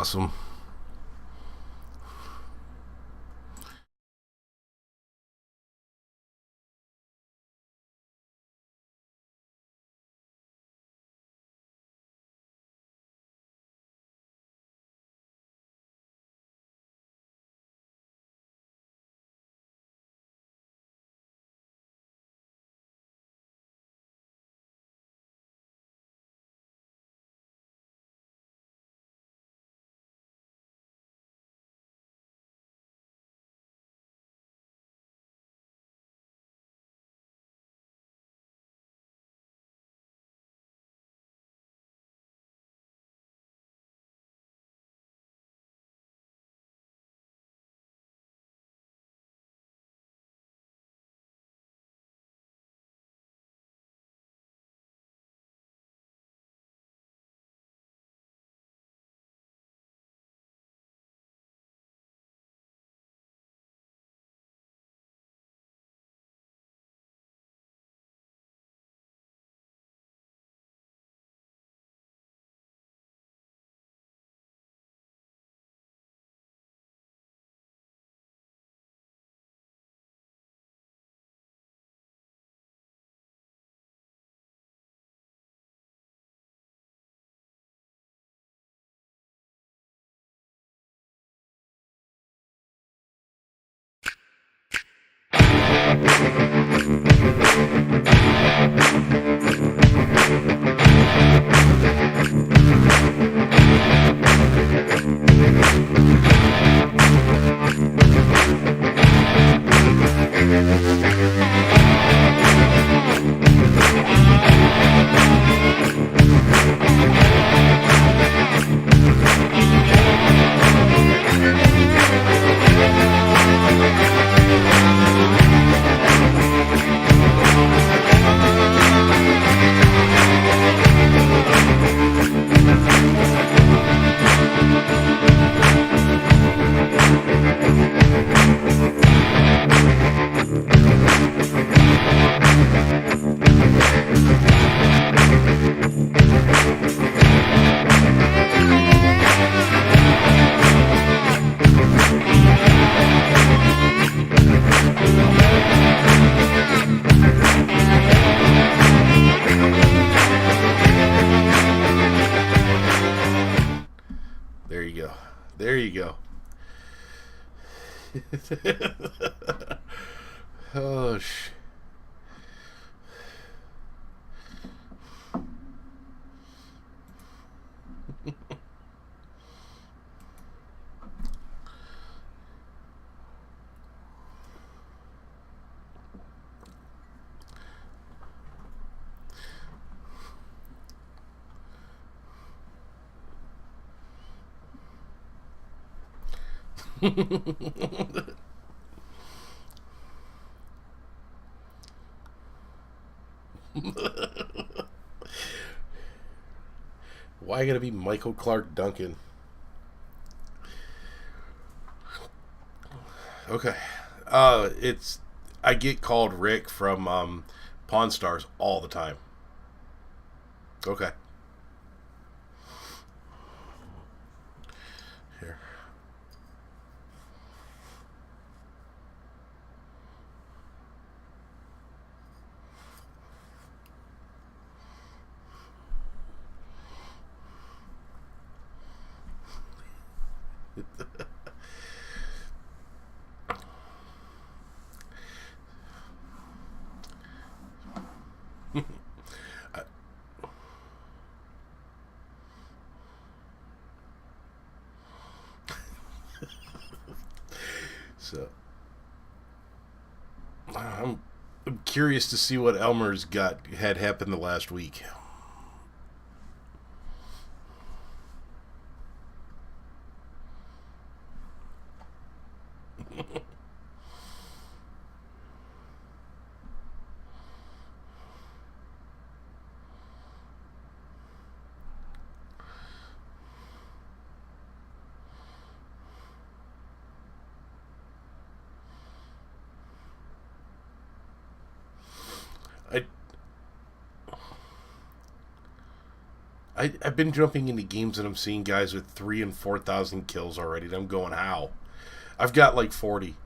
awesome. There you go. There you go. Oh, why gotta be Michael Clark Duncan? Okay. It's I get called Rick from Pawn Stars all the time. Okay. Here. So I'm curious to see what Elmer's got had happened the last week. I I've been jumping into games and I'm seeing guys with 3 and 4,000 kills already. And I'm going, how? I've got like 40.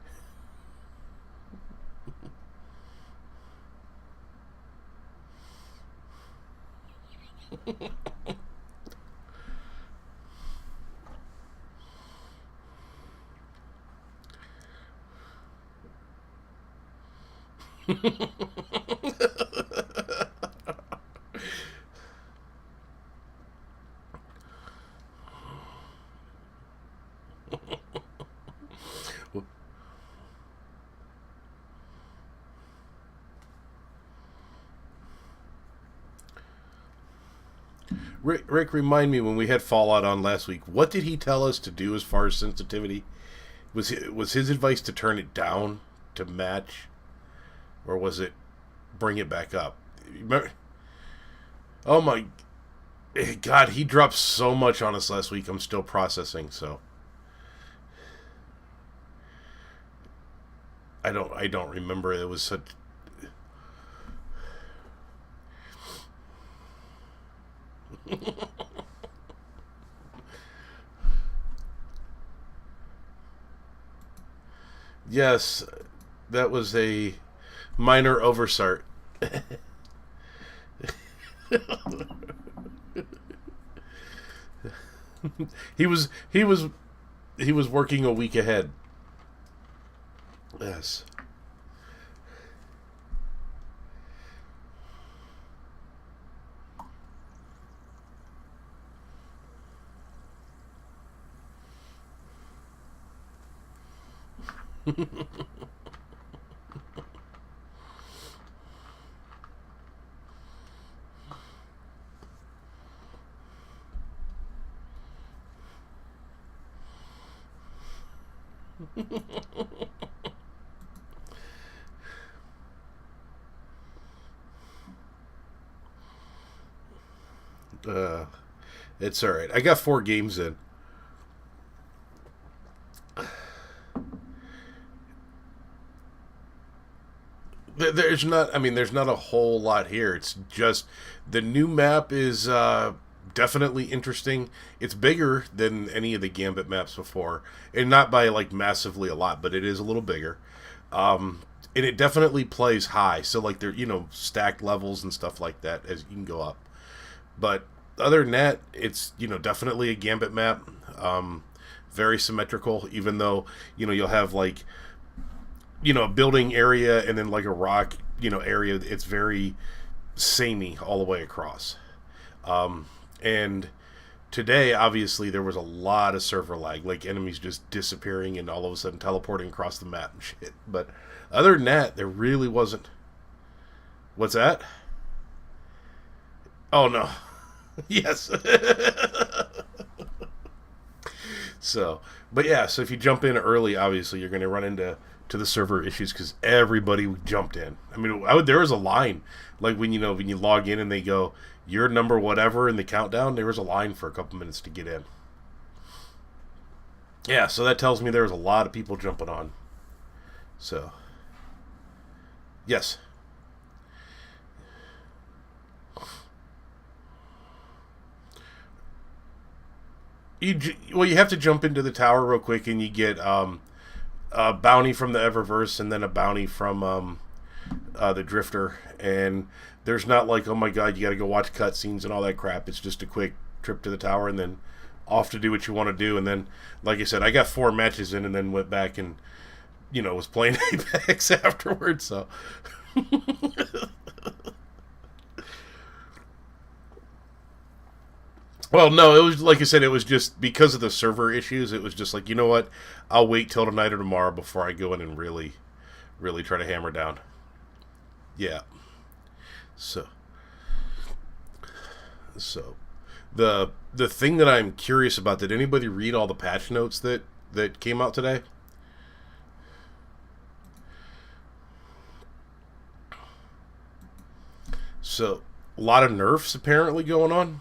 Rick, remind me when we had Fallout on last week. What did he tell us to do as far as sensitivity? Was his advice to turn it down to match, or was it bring it back up? Remember? Oh my God, he dropped so much on us last week. I'm still processing. So I don't remember. It was such. Yes, that was a minor oversight. He was working a week ahead. Yes. Uh, it's all right. I got 4 games in. There's not. I mean, there's not a whole lot here. It's just the new map is definitely interesting. It's bigger than any of the Gambit maps before, and not by like massively a lot, but it is a little bigger. And it definitely plays high. So like there, stacked levels and stuff like that as you can go up. But other than that, it's definitely a Gambit map. Very symmetrical, even though you'll have like a building area and then like a rock area. It's very samey all the way across. And today, obviously, there was a lot of server lag, like enemies just disappearing and all of a sudden teleporting across the map and shit. But other than that, there really wasn't. What's that? Oh no. Yes. So, but yeah, so if you jump in early, obviously you're going to run into the server issues because everybody jumped in. I mean, there was a line, like when you log in and they go your number whatever in the countdown. There was a line for a couple minutes to get in. Yeah, so that tells me there was a lot of people jumping on. So, yes. You have to jump into the tower real quick, and you get a bounty from the Eververse, and then a bounty from the Drifter. And there's not like, oh my god, you got to go watch cutscenes and all that crap. It's just a quick trip to the tower, and then off to do what you want to do. And then, like I said, I got 4 matches in, and then went back and was playing Apex afterwards. So. Well, no, it was like I said. It was just because of the server issues. It was just like, you know what? I'll wait till tonight or tomorrow before I go in and really, really try to hammer down. Yeah. So, so the thing that I'm curious about. Did anybody read all the patch notes that came out today? So, a lot of nerfs apparently going on.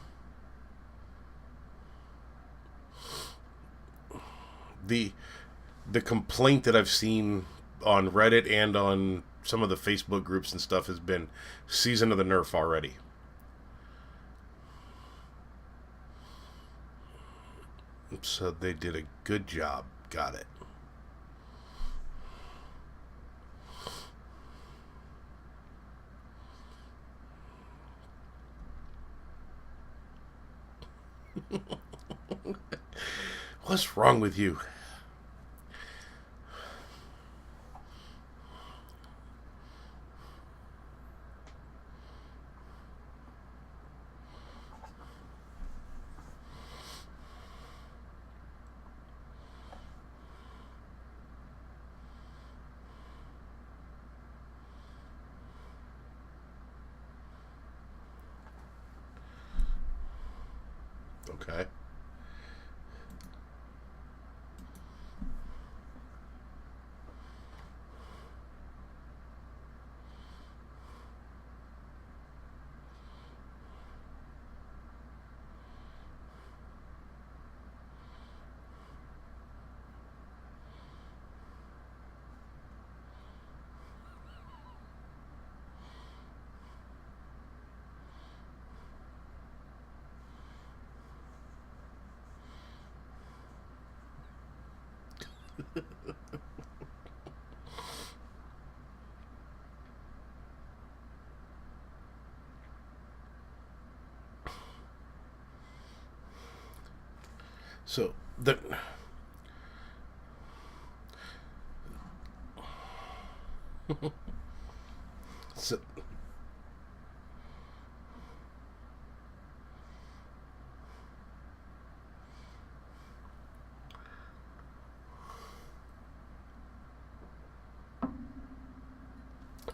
the the complaint that I've seen on Reddit and on some of the Facebook groups and stuff has been season of the nerf already. So they did a good job. Got it. What's wrong with you? Okay. So the so,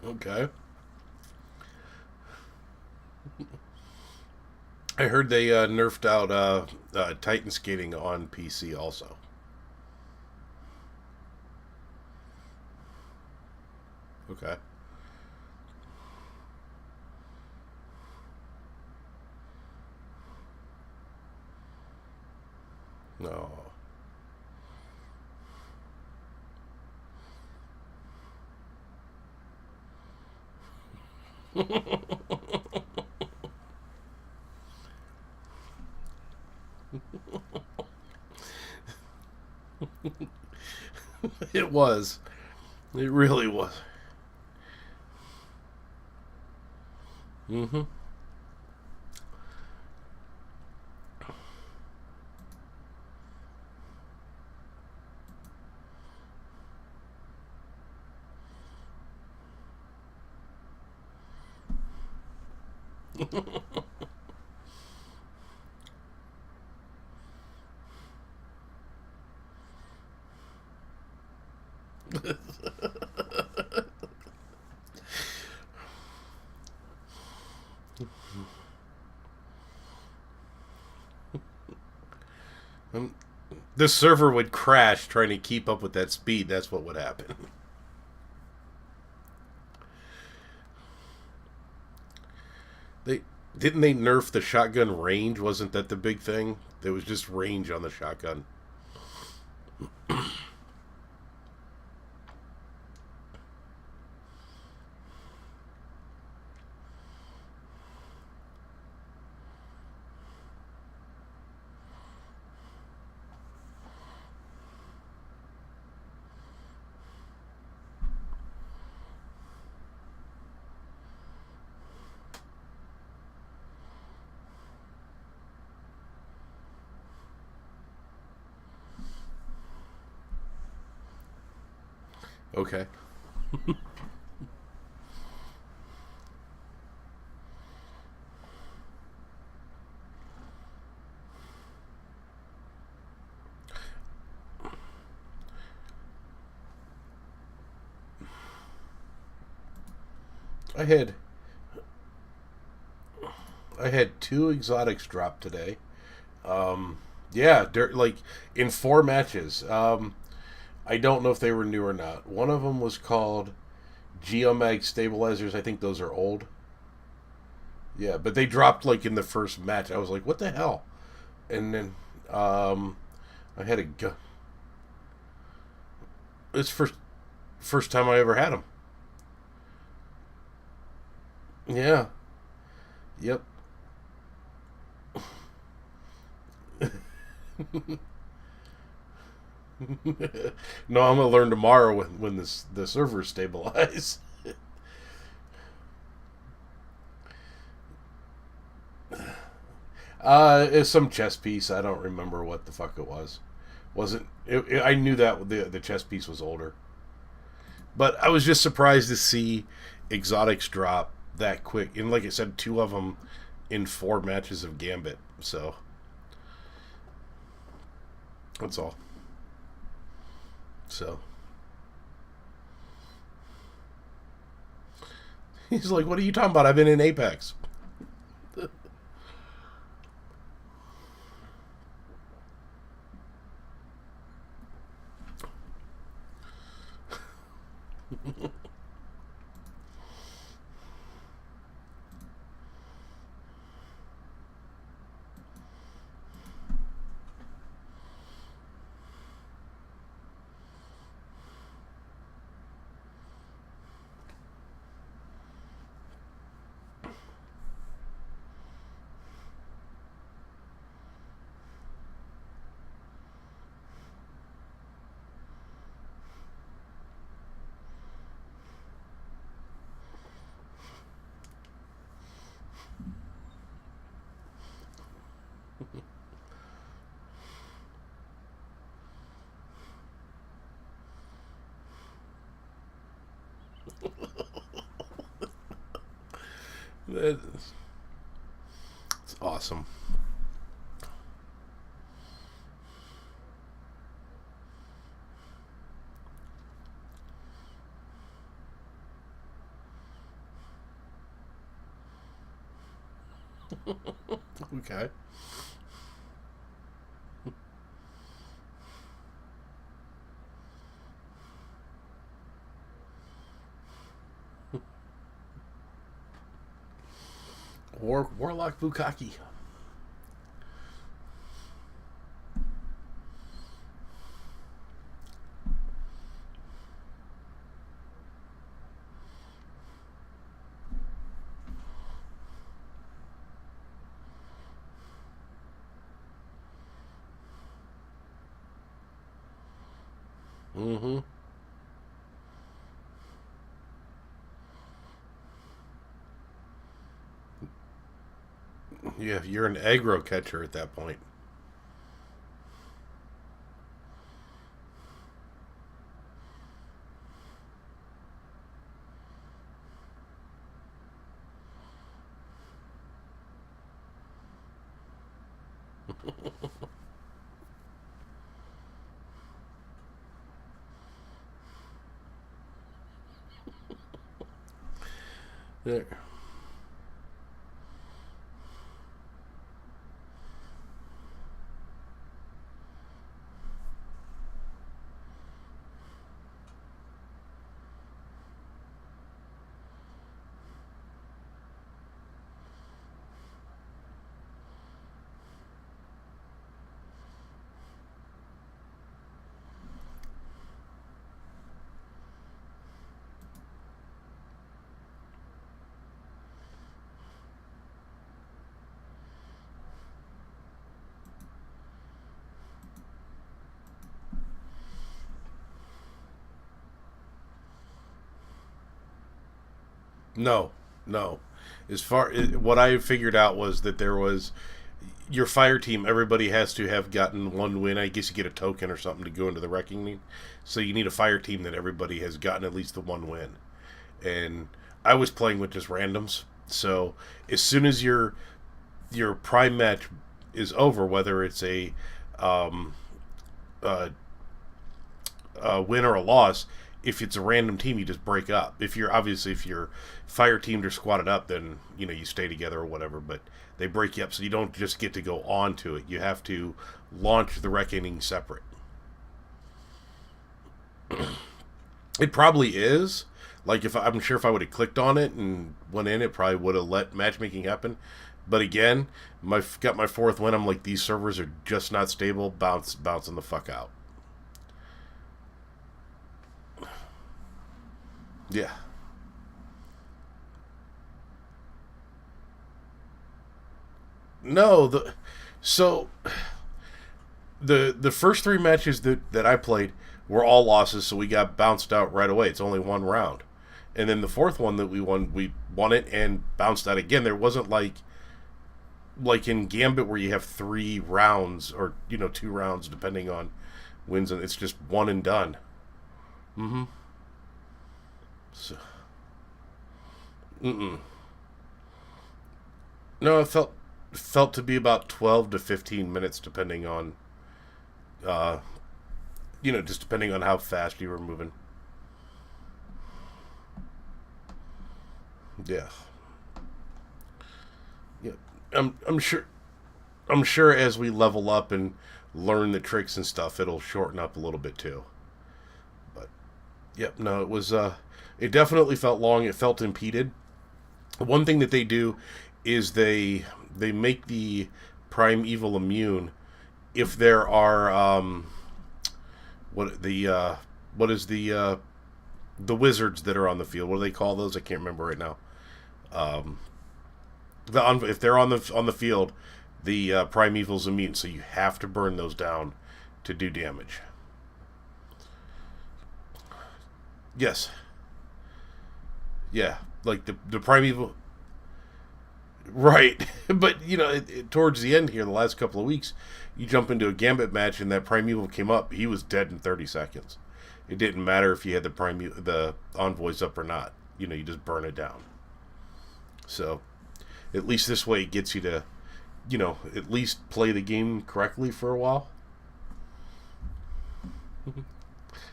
okay. I heard they nerfed out Titan skating on PC also. Okay. No. It was. It really was. Mm-hmm. The server would crash trying to keep up with that speed. That's what would happen. They didn't they nerf the shotgun range? Wasn't that the big thing? There was just range on the shotgun. Okay. I had I had two exotics drop today. Yeah, like in 4 matches. I don't know if they were new or not. One of them was called Geomag Stabilizers. I think those are old. Yeah, but they dropped like in the first match. I was like, what the hell? And then I had a gun. It's first time I ever had them. Yeah. Yep. No, I'm gonna learn tomorrow when the servers stabilize. It's some chess piece. I don't remember what the fuck it was. Wasn't I knew that the chess piece was older, but I was just surprised to see exotics drop that quick. And like I said, two of them in 4 matches of Gambit. So that's all. So he's like, "What are you talking about? I've been in Apex." It's awesome. Okay. Warlock Bukaki. Mm-hmm. Yeah, you're an aggro catcher at that point. There. No, no. As far what I figured out was that there was your fire team. Everybody has to have gotten 1 win. I guess you get a token or something to go into the reckoning. So you need a fire team that everybody has gotten at least the 1 win. And I was playing with just randoms. So as soon as your prime match is over, whether it's um, a a win or a loss. If it's a random team, you just break up. If you're fire teamed or squatted up, then you stay together or whatever. But they break you up, so you don't just get to go on to it. You have to launch the reckoning separate. It probably is. Like if I'm sure if I would have clicked on it and went in, it probably would have let matchmaking happen. But again, got my 4th win. I'm like, these servers are just not stable. Bouncing the fuck out. Yeah. No, the so The first three matches that I played were all losses, so we got bounced out right away. It's only one round, and then the fourth one that we won it and bounced out again. There wasn't like in Gambit where you have 3 rounds or 2 rounds depending on wins, and it's just one and done. Mm-hmm. So, mm-mm. No, it felt to be about 12 to 15 minutes, depending on uh, just depending on how fast you were moving. Yeah, yeah. I'm sure. I'm sure as we level up and learn the tricks and stuff, it'll shorten up a little bit too. But yep, no, it was. It definitely felt long. It felt impeded. One thing that they do is they make the prime evil immune if there are what the what is the wizards that are on the field. What do they call those? I can't remember right now. Um, if they're on the field, the primeval's immune, so you have to burn those down to do damage. Yes, yeah, like the primeval, right? But towards the end here, the last couple of weeks, you jump into a gambit match and that primeval came up, he was dead in 30 seconds. It didn't matter if you had the envoys up or not. You just burn it down. So at least this way it gets you to at least play the game correctly for a while.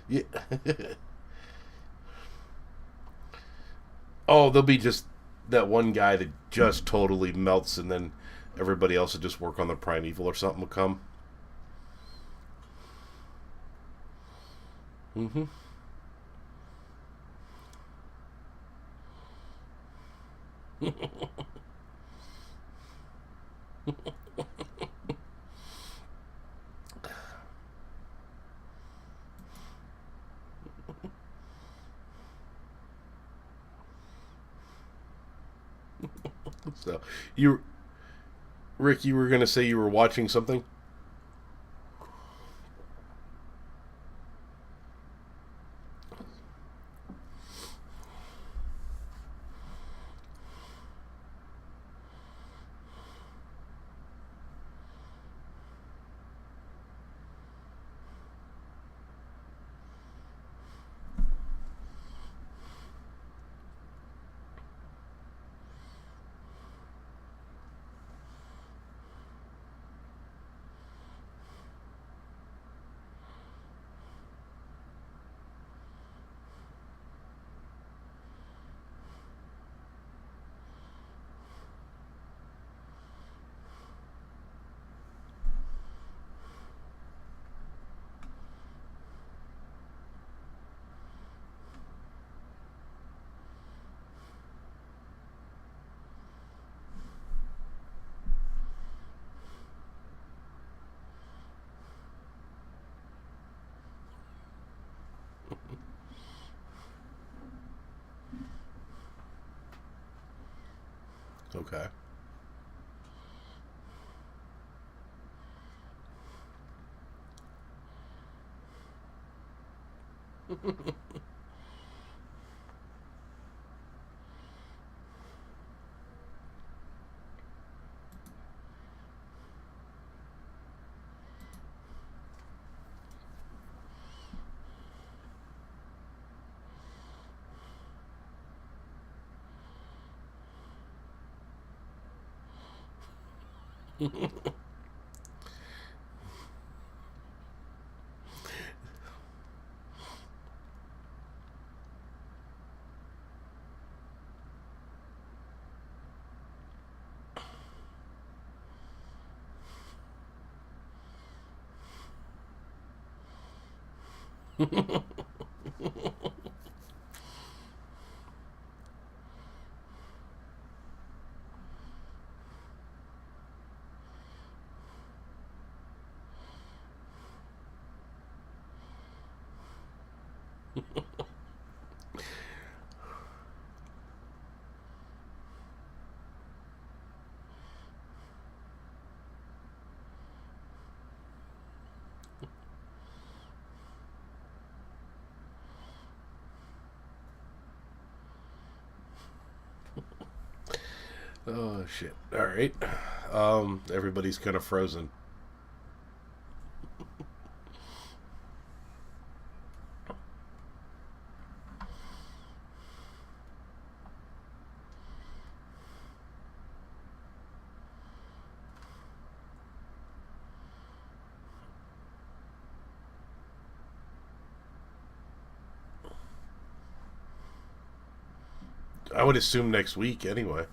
Yeah. Oh, there'll be just that one guy that just totally melts, and then everybody else will just work on the primeval or something will come. Mm-hmm. So, you, Rick, you were gonna say you were watching something. Okay. Oh shit! All right, everybody's kind of frozen. I would assume next week anyway.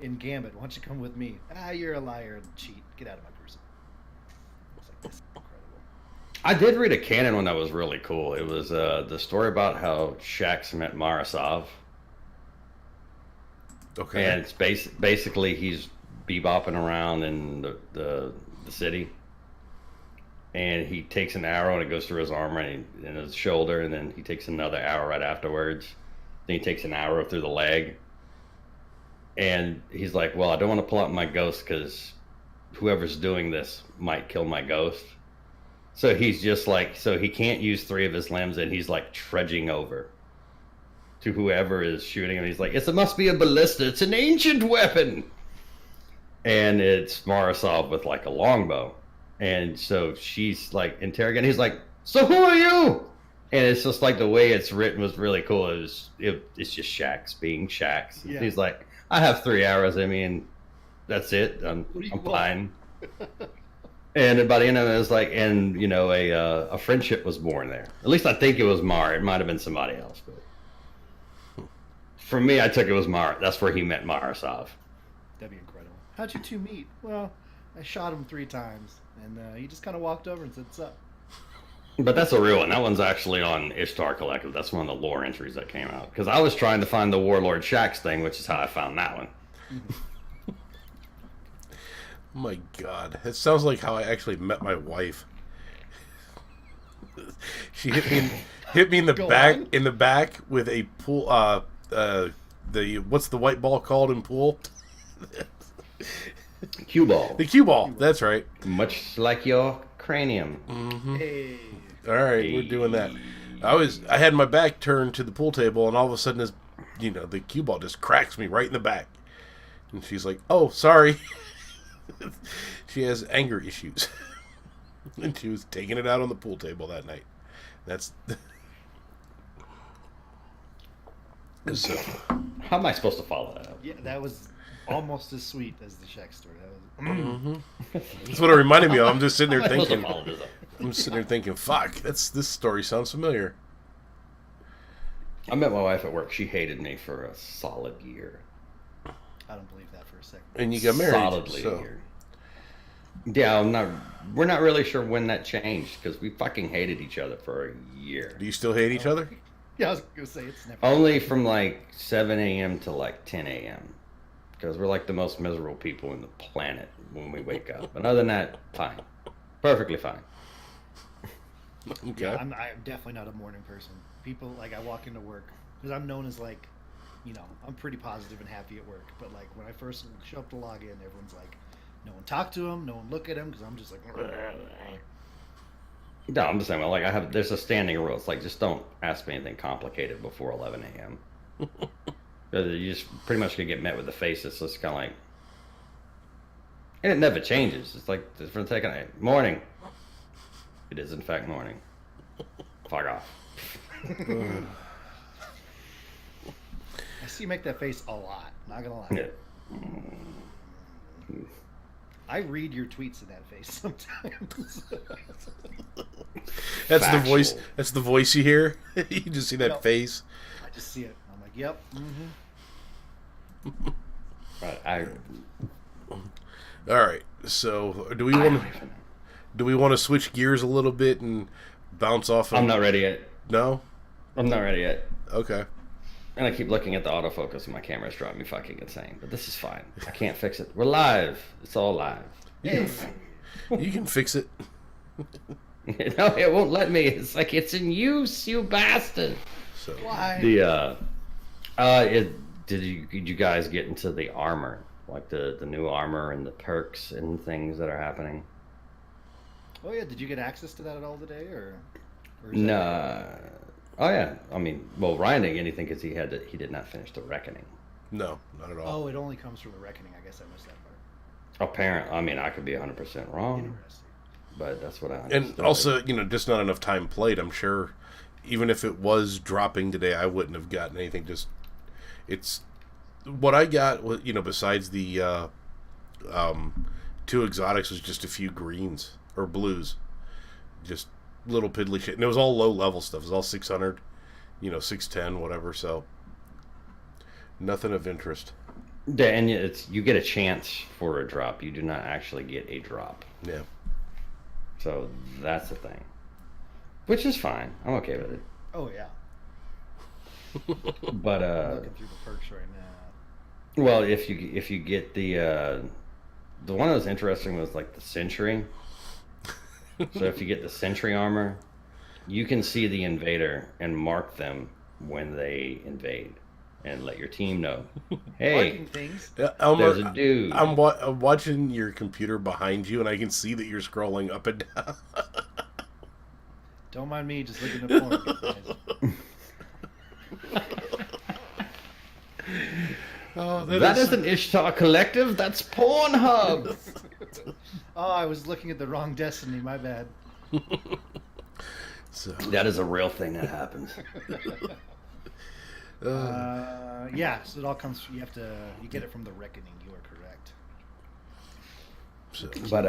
In Gambit, why don't you come with me? Ah, you're a liar and cheat. Get out of my person. It's like, this is incredible. I did read a canon one that was really cool. It was the story about how Shax met Marasov. Okay. And it's basically he's bebopping around in the city. And he takes an arrow and it goes through his arm and his shoulder. And then he takes another arrow right afterwards. Then he takes an arrow through the leg. And he's like, well, I don't want to pull out my ghost because whoever's doing this might kill my ghost. So he's just like, so he can't use 3 of his limbs, and he's like trudging over to whoever is shooting him. He's like, it must be a ballista. It's an ancient weapon. And it's Marasov with like a longbow. And so she's like interrogating. He's like, so who are you? And it's just like the way it's written was really cool. It's just Shax being Shax. Yeah. He's like, I have 3 arrows in me, and that's it. I'm fine. And by the end of it, it was like, and you know, a friendship was born there. At least I think it was Mar. It might have been somebody else, but for me, I took it was Mar. That's where he met Marasov. That'd be incredible. How'd you two meet? Well, I shot him 3 times, and he just kind of walked over and said, "What's up?" But that's a real one. That one's actually on Ishtar Collective. That's one of the lore entries that came out. Because I was trying to find the Warlord Shax thing, which is how I found that one. Oh my God, it sounds like how I actually met my wife. She hit me in the back with a pool. The what's the white ball called in pool? Cue ball. The cue ball. That's right. Much like your cranium. Mm-hmm. Hey. All right, we're doing that. I had my back turned to the pool table, and all of a sudden, the cue ball just cracks me right in the back. And she's like, "Oh, sorry." She has anger issues, and she was taking it out on the pool table that night. That's so. How am I supposed to follow that up? Yeah, that was almost as sweet as the Shax story. That was. Mm-hmm. That's what it reminded me of. I'm just sitting there thinking. I'm sitting there thinking, "Fuck, this story sounds familiar." I met my wife at work. She hated me for a solid year. I don't believe that for a second. And you got married. Solidly a year. Yeah, we're not really sure when that changed because we fucking hated each other for a year. Do you still hate each other? Yeah, I was going to say it's never. Only from like 7 a.m. to like 10 a.m. Because we're like the most miserable people in the planet when we wake up. But other than that, fine. Perfectly fine. Okay. Yeah, I'm definitely not a morning person. People like I walk into work because I'm known as like, I'm pretty positive and happy at work. But like when I first show up to log in, everyone's like, no one talk to him, no one look at him because I'm just like. No, I'm just saying. Well, like there's a standing rule. It's like just don't ask me anything complicated before 11 a.m. You just pretty much gonna get met with the face. It's just kind of like, and it never changes. It's like for the second morning. It is in fact morning. Fuck off. I see you make that face a lot. Not gonna lie. Yeah. I read your tweets in that face sometimes. That's Factual. the voice. That's the voice you hear. You just see that Yep. face. I just see it. I'm like, yep. Right, All right. So, do we want to switch gears a little bit and bounce off? I'm not ready yet. No. I'm not ready yet. Okay. And I keep looking at the autofocus and my camera's driving me fucking insane. But this is fine. I can't fix it. We're live. It's all live. You can fix it. No, it won't let me. It's like it's in use, you bastard. So Why? Did you guys get into the armor, like the new armor and the perks and things that are happening? Oh yeah, did you get access to that at all today, or is that- No. Oh yeah. I mean, well, Ryan didn't get anything because he did not finish the reckoning. no, not at all. Oh, it only comes from the reckoning. I guess I missed that part. I mean, I could be 100% wrong, Interesting. but that's what I understood. And also, just not enough time played. I'm sure, even if it was dropping today, I wouldn't have gotten anything. Just it's what I got. Besides the two exotics, was just a few greens or blues, just little piddly shit, and it was all low level stuff. It was all 600, 610, whatever. So nothing of interest. Yeah, and you get a chance for a drop. You do not actually get a drop. Yeah. So that's the thing, which is fine. I'm okay with it. Oh yeah. But I'm looking through the perks right now. well, if you get the one that was interesting was like the sentry. So if you get the sentry armor, you can see the invader and mark them when they invade, and let your team know, hey, Marking things. there's a dude. I'm watching your computer behind you, and I can see that you're scrolling up and down. Don't mind me, just looking at porn. Guys. Oh, That isn't Ishtar Collective. That's Pornhub. Oh, I was looking at the wrong Destiny. My bad. So, That is a real thing that happens. Yeah, so it all comes. You get it from the reckoning. You are correct. so But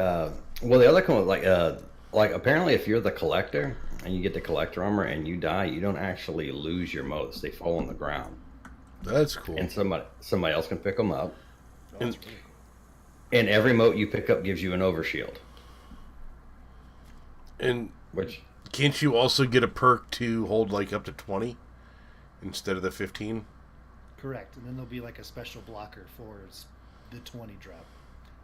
well, the other one was like apparently if you're the collector and you get the collector armor and you die, you don't actually lose your motes. They fall on the ground, that's cool. and somebody else can pick them up. Oh, that's really cool. And every mote you pick up gives you an overshield. And Which can't you also get a perk to hold like up to 20 instead of the 15? Correct, and then there'll be like a special blocker for the 20 drop,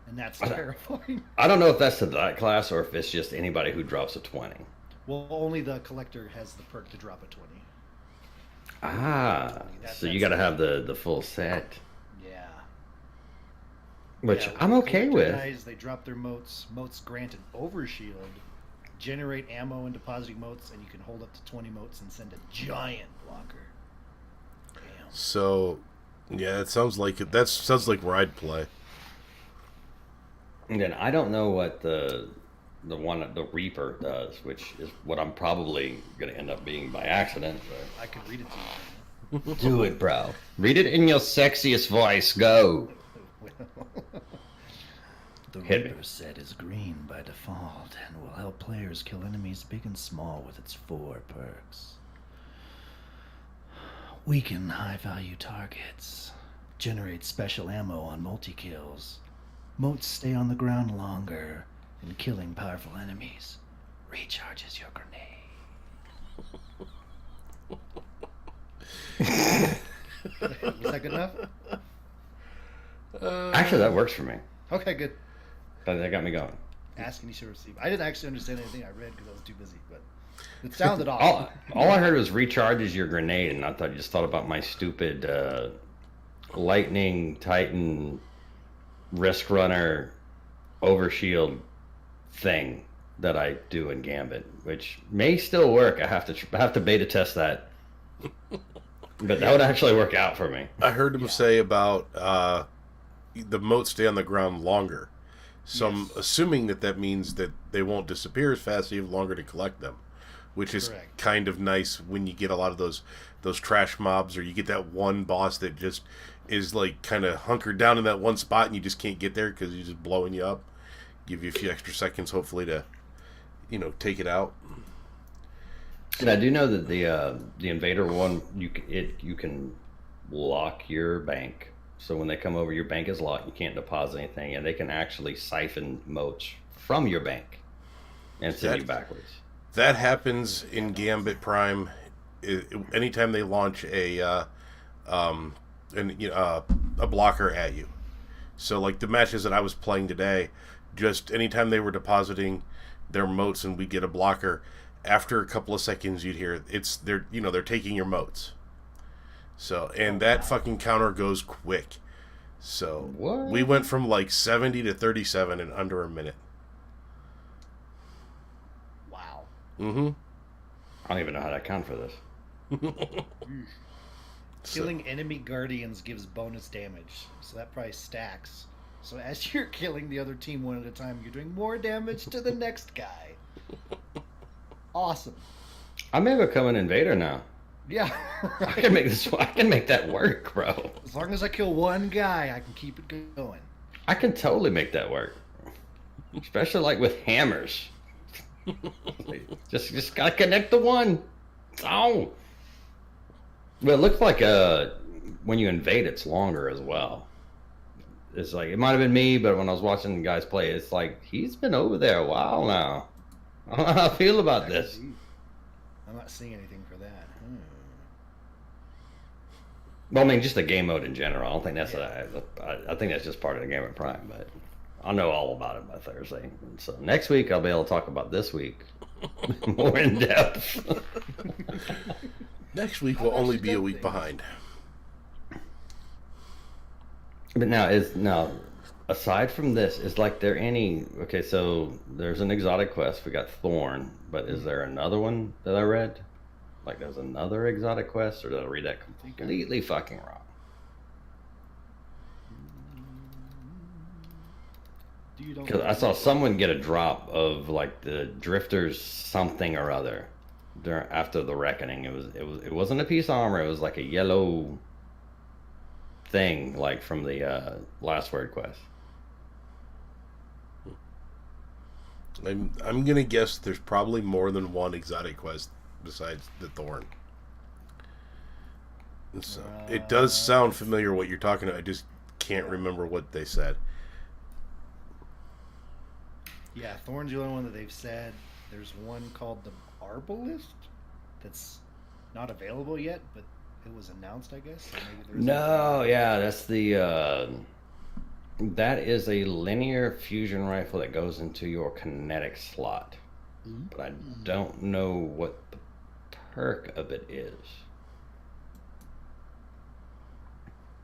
and that's terrifying. I don't know if that's to that class or if it's just anybody who drops a 20. Well, only the collector has the perk to drop a 20. Ah, so you got to have the full set, Yeah. which Yeah, I'm when okay collector with. Dies, they drop their motes. Motes grant an overshield, generate ammo and depositing motes, and you can hold up to 20 motes and send a giant blocker. Damn. So, yeah, it sounds like it. That sounds like where I'd play. And then I don't know what the Reaper does, which is what I'm probably going to end up being by accident. I could read it to But do it, bro. Read it in your sexiest voice. Go. you. The Hit me. Reaper set is green by default and will help players kill enemies big and small with its 4 perks. Weaken high-value targets. Generate special ammo on multi-kills. Motes stay on the ground longer, and killing powerful enemies recharges your grenade. Was that good enough? Actually, that works for me. Okay, good. That got me going. Ask and you shall receive. I didn't actually understand anything I read because I was too busy, but It sounded awful. All I heard was recharges your grenade, and I just thought about my stupid Lightning Titan Risk Runner overshield thing that I do in Gambit, which may still work. I have to beta test that, but that would actually work out for me. I heard him say about the motes stay on the ground longer, so I'm assuming that means that they won't disappear as fast. So you have longer to collect them, which is kind of nice when you get a lot of those trash mobs, or you get that one boss that just is like kind of hunkered down in that one spot and you just can't get there because he's just blowing you up. Give you a few extra seconds, hopefully, to take it out. And I do know that the Invader one, you can lock your bank. So when they come over, your bank is locked. You can't deposit anything, and they can actually siphon motes from your bank and send you backwards. That happens in Gambit Prime. Anytime they launch a blocker at you. So like the matches that I was playing today, just anytime they were depositing their motes and we get a blocker, after a couple of seconds you'd hear they're taking your motes. So that fucking counter goes quick. So we went from like 70 to 37 in under a minute. Wow. Mm-hmm. I don't even know how to account for this. Killing enemy guardians gives bonus damage, so that probably stacks. So as you're killing the other team one at a time, you're doing more damage to the next guy. Awesome. I may become an invader now. Yeah, right. I can make that work, bro. As long as I kill one guy, I can keep it going. I can totally make that work. Especially like with hammers. just gotta connect the one. Oh. Well, it looks like when you invade, it's longer as well. It's like, it might have been me, but when I was watching the guys play, it's like, he's been over there a while now. I don't know how I feel about this. I'm not seeing anything for that. Well, I mean, just the game mode in general. I don't think that's I think that's just part of the Game of Prime, but I'll know all about it by Thursday. And so next week, I'll be able to talk about this week more in depth. Next week will only be a week behind. But now, aside from this, is like there any... Okay, so there's an exotic quest. We got Thorn, but is there another one that I read? Like there's another exotic quest, or did I read that completely fucking wrong? Because I saw someone get a drop of like the Drifters something or other after the Reckoning. It wasn't a piece of armor. It was like a yellow thing, like from the Last Word quest. I'm gonna guess there's probably more than one exotic quest besides the Thorn. And so it does sound familiar what you're talking about. I just can't remember what they said. Yeah, Thorn's the only one that they've said. There's one called the Arbalist that's not available yet, but it was announced, I guess. So maybe that's the that is a linear fusion rifle that goes into your kinetic slot. But I don't know what the perk of it is.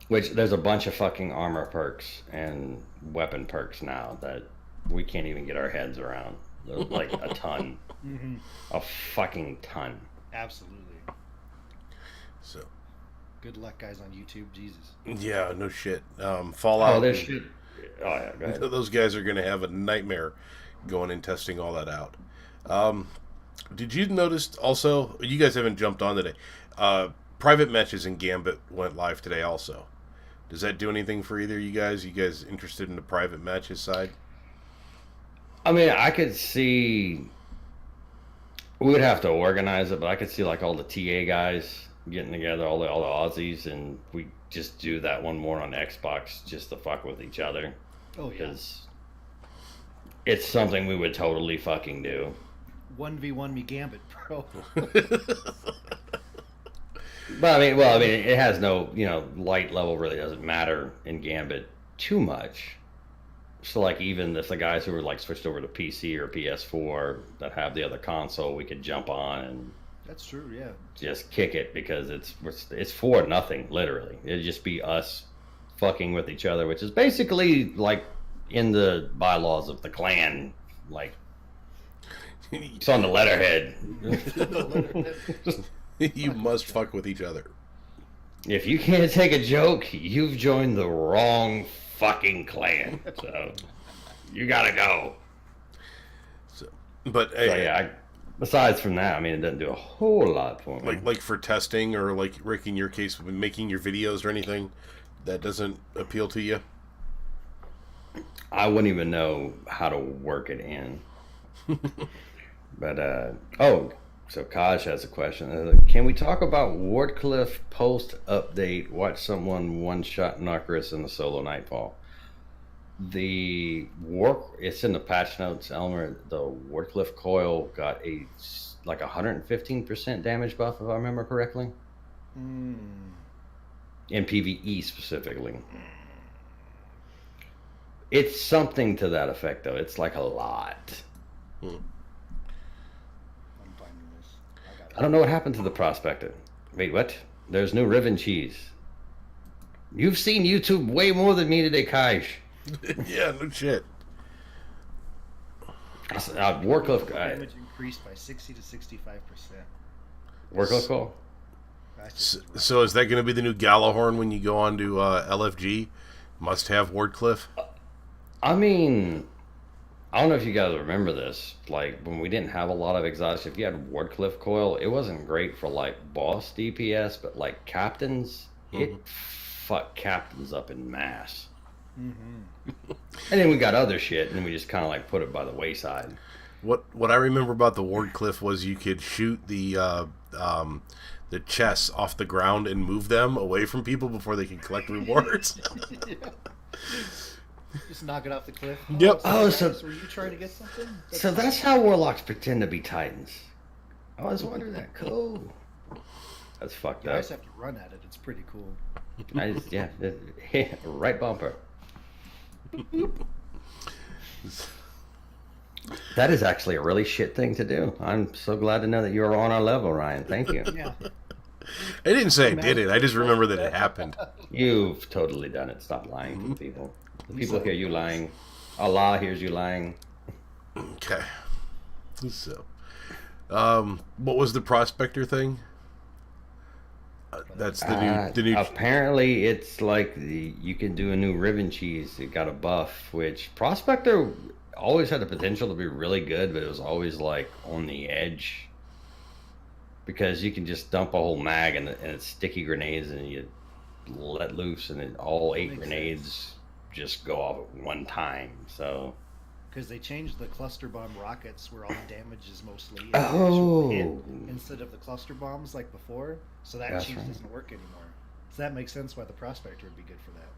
Which, there's a bunch of fucking armor perks and weapon perks now that we can't even get our heads around. There's like a ton. A fucking ton. Absolutely. So. Good luck, guys, on YouTube. Jesus. Yeah, no shit. Fallout. Oh, there's shit. Oh, yeah, go ahead. Those guys are going to have a nightmare going and testing all that out. Did you notice also, you guys haven't jumped on today, private matches in Gambit went live today also. Does that do anything for either of you guys? You guys interested in the private matches side? I mean, I could see, we would have to organize it, but I could see like all the TA guys getting together, all the Aussies, and we just do that one more on Xbox just to fuck with each other. Oh, yeah. Because it's something we would totally fucking do. 1v1 me Gambit, bro. But I mean, it has no, light level really doesn't matter in Gambit too much. So like even if the guys who were like switched over to PC or PS4 that have the other console, we could jump on and That's true. Yeah. just kick it because it's for nothing, literally. It'd just be us fucking with each other, which is basically like in the bylaws of the clan, like it's on the letterhead. You must fuck with each other. If you can't take a joke, you've joined the wrong fucking clan. So you gotta go. But So yeah, besides from that, I mean, it doesn't do a whole lot for me. like for testing or like Rick in your case, making your videos or anything, that doesn't appeal to you. I wouldn't even know how to work it in. But so Kaj has a question. Can we talk about Wardcliff post update? Watch someone one shot Narcris in the solo Nightfall. It's in the patch notes, Elmer. The Wardcliff coil got a 115% damage buff, if I remember correctly. In PvE specifically. It's something to that effect, though. It's like a lot. I'm finding this. I don't know what happened to the Prospector. Wait, what? There's new Riven cheese. You've seen YouTube way more than me today, Kaj. Yeah, no shit. Warcliffe Damage increased by 60 to 65%. Warcliffe call? So is that going to be the new Gallahorn when you go on to LFG? Must have Wardcliff? I mean, I don't know if you guys remember this. Like, when we didn't have a lot of exotics, if you had Wardcliff coil, it wasn't great for, like, boss DPS, but, like, captains, it fucked captains up in mass. And then we got other shit, and we just kind of, like, put it by the wayside. What I remember about the Wardcliff was you could shoot the chests off the ground and move them away from people before they could collect rewards. Just knock it off the cliff. Yep. So were you trying to get something? So that's how warlocks pretend to be titans. I was wondering that. Cool. That's fucked You up. guys have to run at it. It's pretty cool. Right bumper. That is actually a really shit thing to do. I'm so glad to know that you're on our level, Ryan. Thank you. Yeah. I didn't say I did it. I just remember that it happened. You've totally done it. Stop lying to the people. The people hear you lying. Allah hears you lying. Okay. So, what was the Prospector thing? That's the new. Apparently, it's like you can do a new Riven cheese. It got a buff, which Prospector always had the potential to be really good, but it was always like on the edge because you can just dump a whole mag and it's sticky grenades, and you let loose, and all 8 grenades just go off at one time. So. Because they changed the cluster bomb rockets where all the damage is mostly hit instead of the cluster bombs like before. So that cheese doesn't work anymore. So that makes sense why the Prospector would be good for that.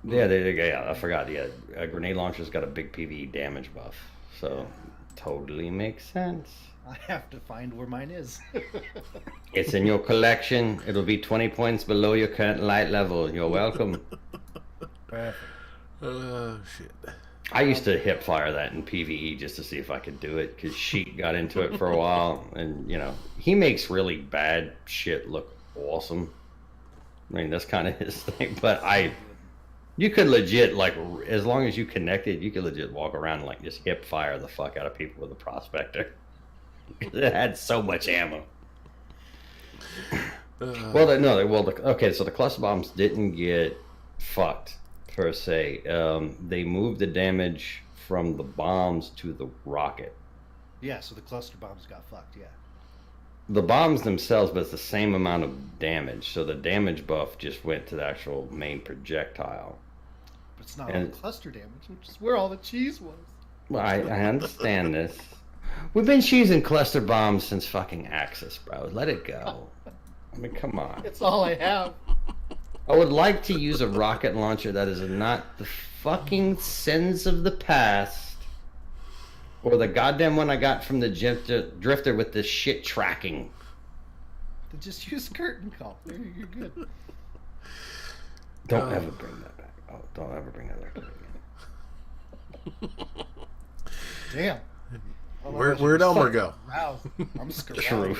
Yeah, I forgot. Yeah, a grenade launcher's got a big PvE damage buff. So totally makes sense. I have to find where mine is. It's in your collection. It'll be 20 points below your current light level. You're welcome. Perfect. Shit. I used to hip fire that in PvE just to see if I could do it, because Sheik got into it for a while, and he makes really bad shit look awesome. I mean, that's kind of his thing. But you could legit, like, as long as you connected, you could legit walk around and like just hip fire the fuck out of people with a Prospector. It had so much ammo. Okay, so the cluster bombs didn't get fucked per se. They moved the damage from the bombs to the rocket. Yeah, so the cluster bombs got fucked, yeah. The bombs themselves, but it's the same amount of damage, so the damage buff just went to the actual main projectile. But it's not all the cluster damage, which is where all the cheese was. Well, I understand this. We've been cheesing cluster bombs since fucking Axis, bro. Let it go. I mean, come on. It's all I have. I would like to use a rocket launcher that is not the fucking sins of the past, or the goddamn one I got from the drifter with this shit tracking. Then just use curtain call. You're good. Don't ever bring that back. Oh, don't ever bring that back again. Damn. Where'd Elmer go? Wow. I'm scared. True.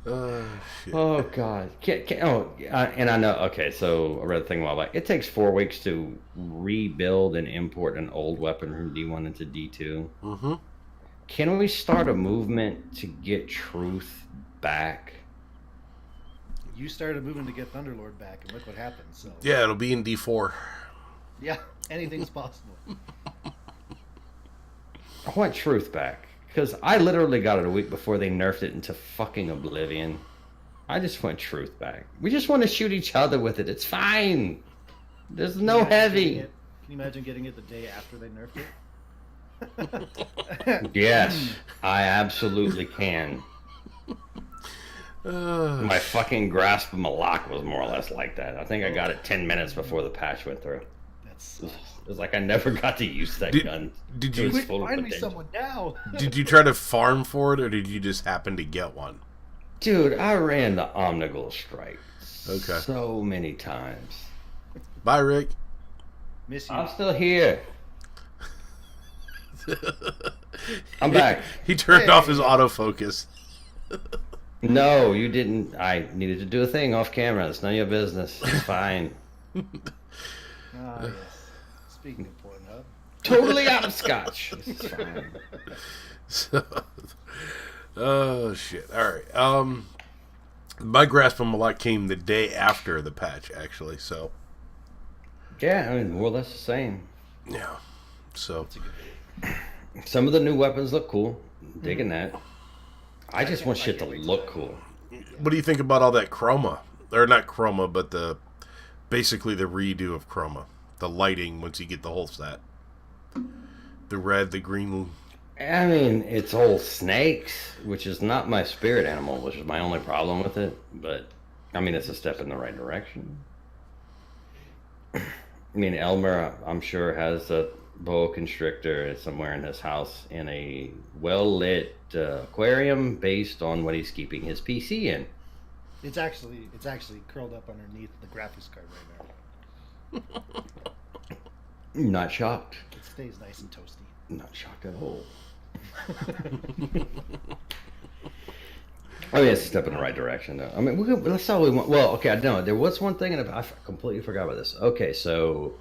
Shit. Oh God! And I know. Okay, so I read a thing a while back. It takes 4 weeks to rebuild and import an old weapon from D1 into D2. Mm-hmm. Can we start a movement to get truth back? You started moving to get Thunderlord back, and look what happened. So Yeah, it'll be in D4. yeah, anything's possible. I want truth back because I literally got it a week before they nerfed it into fucking oblivion. I just want truth back. We just want to shoot each other with it. It's fine. There's no heavy. Can you imagine getting it the day after they nerfed it? Yes, I absolutely can. My fucking grasp of Malak was more or less like that. I think I got it 10 minutes before the patch went through. That's It was like I never got to use that gun. Did It you was full of find me potential. someone now. did you try to farm for it, or did you just happen to get one? Dude, I ran the Omnigul strike Okay. so many times. Bye, Rick. Miss you. I'm still here. I'm back. He turned off his autofocus. No, you didn't. I needed to do a thing off camera. It's none of your business. It's fine. Ah, yes. Speaking of Pornhub. Totally out of scotch. It's fine. So, oh shit! All right. My grasp of Malak came the day after the patch, actually. So Yeah, I mean, more or less the same. yeah. So That's a good Some of the new weapons look cool. Digging that. I just want shit to look cool. what do you think about all that chroma? Or not chroma, but basically the redo of chroma. The lighting once you get the whole set. The red, the green. I mean, it's old snakes, which is not my spirit animal, which is my only problem with it. But, I mean, it's a step in the right direction. I mean, Elmer, I'm sure, has a boa constrictor somewhere in his house in a well-lit aquarium based on what he's keeping his PC in. It's actually curled up underneath the graphics card right now. Not shocked. It stays nice and toasty. Not shocked at all. I mean, it's a step in the right direction, though. I mean, that's all we want. Well, okay, I know. There was one thing, and I completely forgot about this. Okay, so,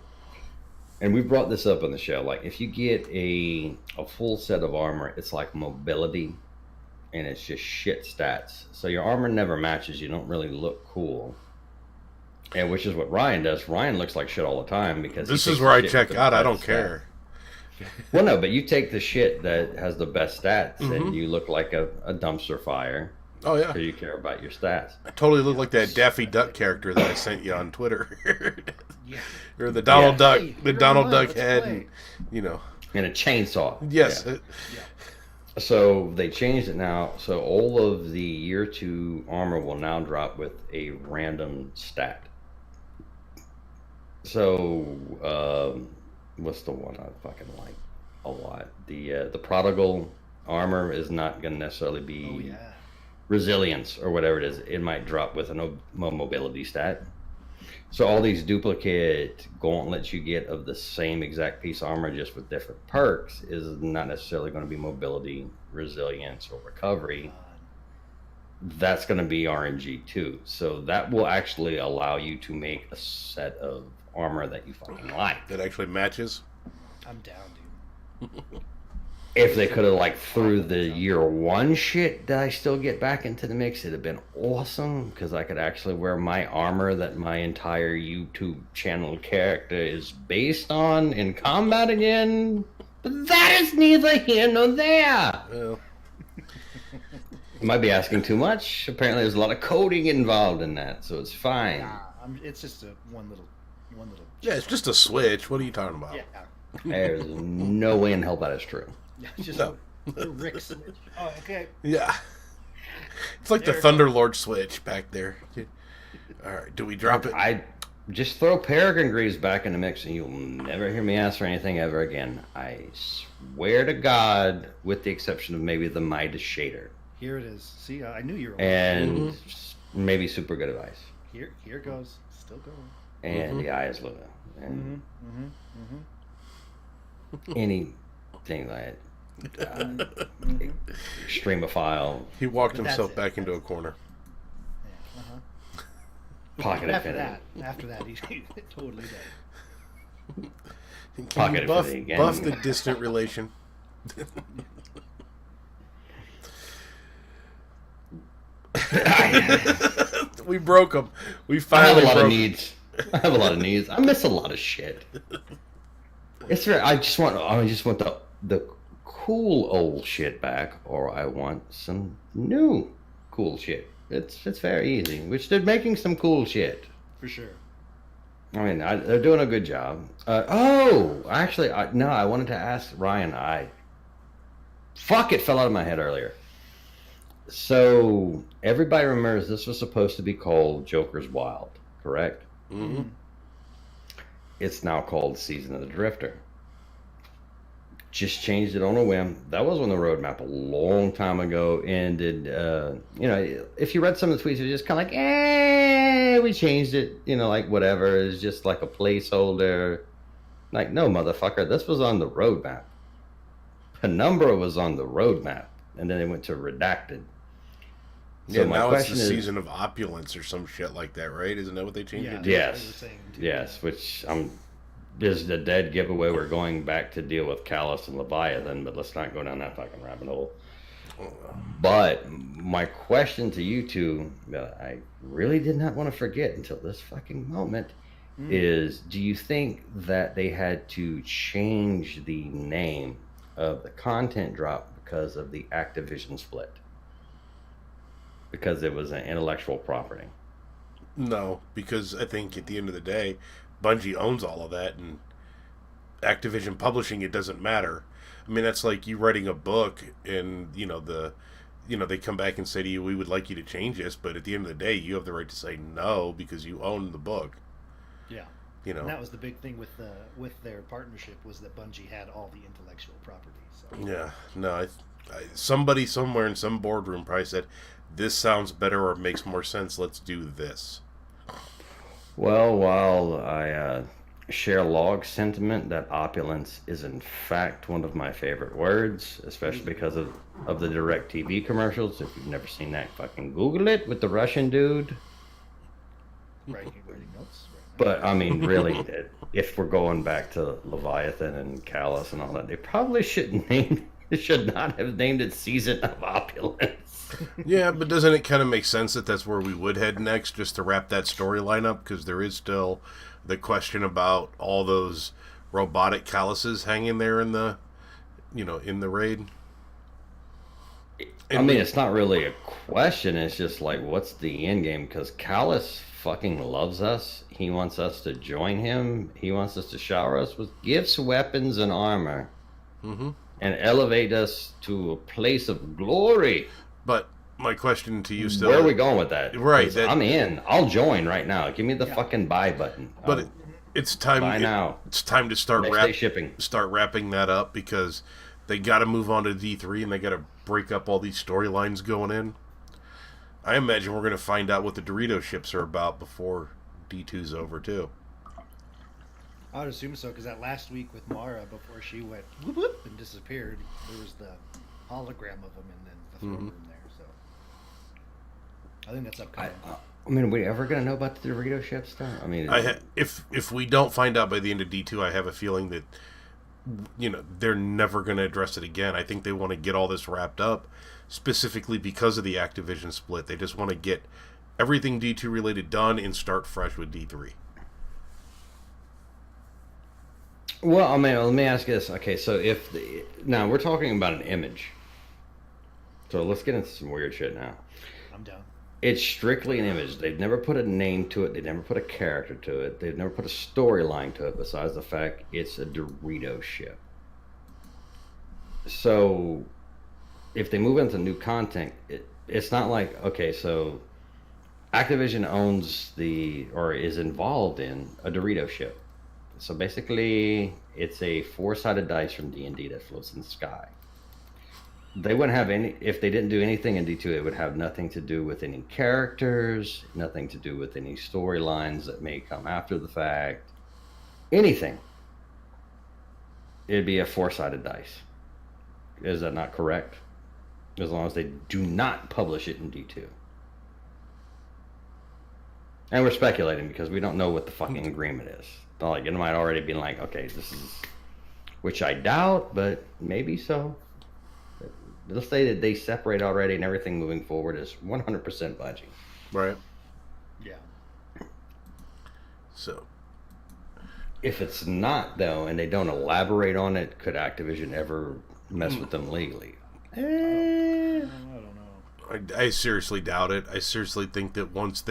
and we brought this up on the show. Like, if you get a full set of armor, it's like mobility, and it's just shit stats. So your armor never matches. You don't really look cool. And which is what Ryan does. Ryan looks like shit all the time because This he is takes where the I shit check with the out. I don't best care. stats. Well, no, but you take the shit that has the best stats, Mm-hmm. and you look like a dumpster fire. Oh yeah. So you care about your stats. I totally look like that Daffy Duck character that I sent you on Twitter. Yeah. Or the Donald Yeah. Duck, Hey, the you're Donald on, Duck let's head, play. and, you know. And a chainsaw. Yes. Yeah. So they changed it now. So all of the year 2 armor will now drop with a random stat. So what's the one I fucking like a lot? The prodigal armor is not going to necessarily be Oh yeah. resilience or whatever it is. It might drop with a mobility stat. So all these duplicate gauntlets you get of the same exact piece of armor just with different perks is not necessarily going to be mobility, resilience, or recovery. That's going to be RNG too. So that will actually allow you to make a set of armor that you fucking like. That actually matches. I'm down, dude. If they could have like threw the year 1 shit that I still get back into the mix, it'd have been awesome because I could actually wear my armor that my entire YouTube channel character is based on in combat again. But that is neither here nor there. Well, You might be asking too much. Apparently, there's a lot of coding involved in that, so it's fine. Nah, it's just one little. yeah, it's just a switch. What are you talking about? Yeah. There's no way in hell that is true. Yeah, just No. a Rick switch. Oh, okay. Yeah. It's like There the it goes. Thunderlord switch back there. All right, do we drop it? I just throw Peregrine Greaves back in the mix, and you'll never hear me ask for anything ever again. I swear to God, with the exception of maybe the Midas shader Here it is. See, I knew you were. and maybe super good advice Here it goes. Still going. and the Eye is Luna. and Mm-hmm. anything like streamophile, He walked But that's himself it. back into a corner. Yeah. Uh-huh. pocket After infinity. that, he's totally dead. Can Pocket you buff, infinity again. buff the distant relation? We broke him. We I have finally a lot of broke. needs. I have a lot of needs. I miss a lot of shit. It's very. I just want the cool old shit back, or I want some new cool shit. It's very easy. Which they're making some cool shit. For sure. I mean, they're doing a good job. Actually, I wanted to ask Ryan. It fell out of my head earlier. So everybody remembers this was supposed to be called Joker's Wild, correct? Mm-hmm. It's now called Season of the Drifter. Just changed it on a whim. That was on the roadmap a long time ago. And if you read some of the tweets, it was just kind of like, we changed it. Like whatever. It's just like a placeholder. Like, no, motherfucker, this was on the roadmap. Penumbra was on the roadmap. And then they went to redacted. So Yeah, my now it's the question is, season of opulence or some shit like that, right? Isn't that what they changed it to? Yes. That's what we were saying, too. Yes, which is the dead giveaway. We're going back to deal with Callus and Leviathan, but let's not go down that fucking rabbit hole. But my question to you two, that I really did not want to forget until this fucking moment, is: do you think that they had to change the name of the content drop because of the Activision split? Because it was an intellectual property. No, because I think at the end of the day, Bungie owns all of that, and Activision publishing it doesn't matter. I mean, that's like you writing a book, and they come back and say to you, "We would like you to change this," but at the end of the day, you have the right to say no because you own the book. Yeah. And that was the big thing with their partnership, was that Bungie had all the intellectual property. So. Yeah, no, somebody somewhere in some boardroom probably said, "This sounds better or makes more sense. Let's do this." Well, while I share Log's sentiment that opulence is in fact one of my favorite words, especially because of the direct TV commercials. If you've never seen that, fucking Google it with the Russian dude. Writing notes. But I mean, really, if we're going back to Leviathan and Callus and all that, they probably should not have named it Season of Opulence. Yeah, but doesn't it kind of make sense that that's where we would head next, just to wrap that storyline up? Because there is still the question about all those robotic calluses hanging there in the raid. I mean, it's not really a question. It's just like, what's the end game? Because Callus fucking loves us. He wants us to join him. He wants us to shower us with gifts, weapons, and armor. Mm-hmm. And elevate us to a place of glory. But my question to you still... Where are we going with that? Right. I'm in. I'll join right now. Give me the fucking buy button. But it's time... Buy now. It's time to start Next day shipping. Start wrapping that up, because they got to move on to D3 and they got to break up all these storylines going in. I imagine we're going to find out what the Dorito ships are about before D2's over, too. I would assume so, because that last week with Mara, before she went whoop whoop and disappeared, there was the hologram of him in the throne room there. So I think that's upcoming. I mean, are we ever going to know about the Dorito ship stuff? I mean, if we don't find out by the end of D2, I have a feeling that they're never going to address it again. I think they want to get all this wrapped up, specifically because of the Activision split. They just want to get everything D2 related done and start fresh with D3. Well, I mean, let me ask you this. Okay, so now we're talking about an image. So let's get into some weird shit now. I'm down. It's strictly an image. They've never put a name to it. They've never put a character to it. They've never put a storyline to it besides the fact it's a Dorito ship. So if they move into new content, it's not like, okay, so Activision owns or is involved in a Dorito ship. So basically, it's a 4-sided dice from D&D that floats in the sky. They wouldn't have any, if they didn't do anything in D2, it would have nothing to do with any characters, nothing to do with any storylines that may come after the fact. anything, it'd be a 4-sided dice. Is that not correct? As long as they do not publish it in D2. And we're speculating because we don't know what the fucking agreement is. Like, it might already be like, okay, this is, which I doubt, but maybe so. Let's say that they separate already and everything moving forward is 100% Bungie. Right. Yeah. So, if it's not, though, and they don't elaborate on it, could Activision ever mess with them legally? I don't know. I seriously doubt it. I seriously think that once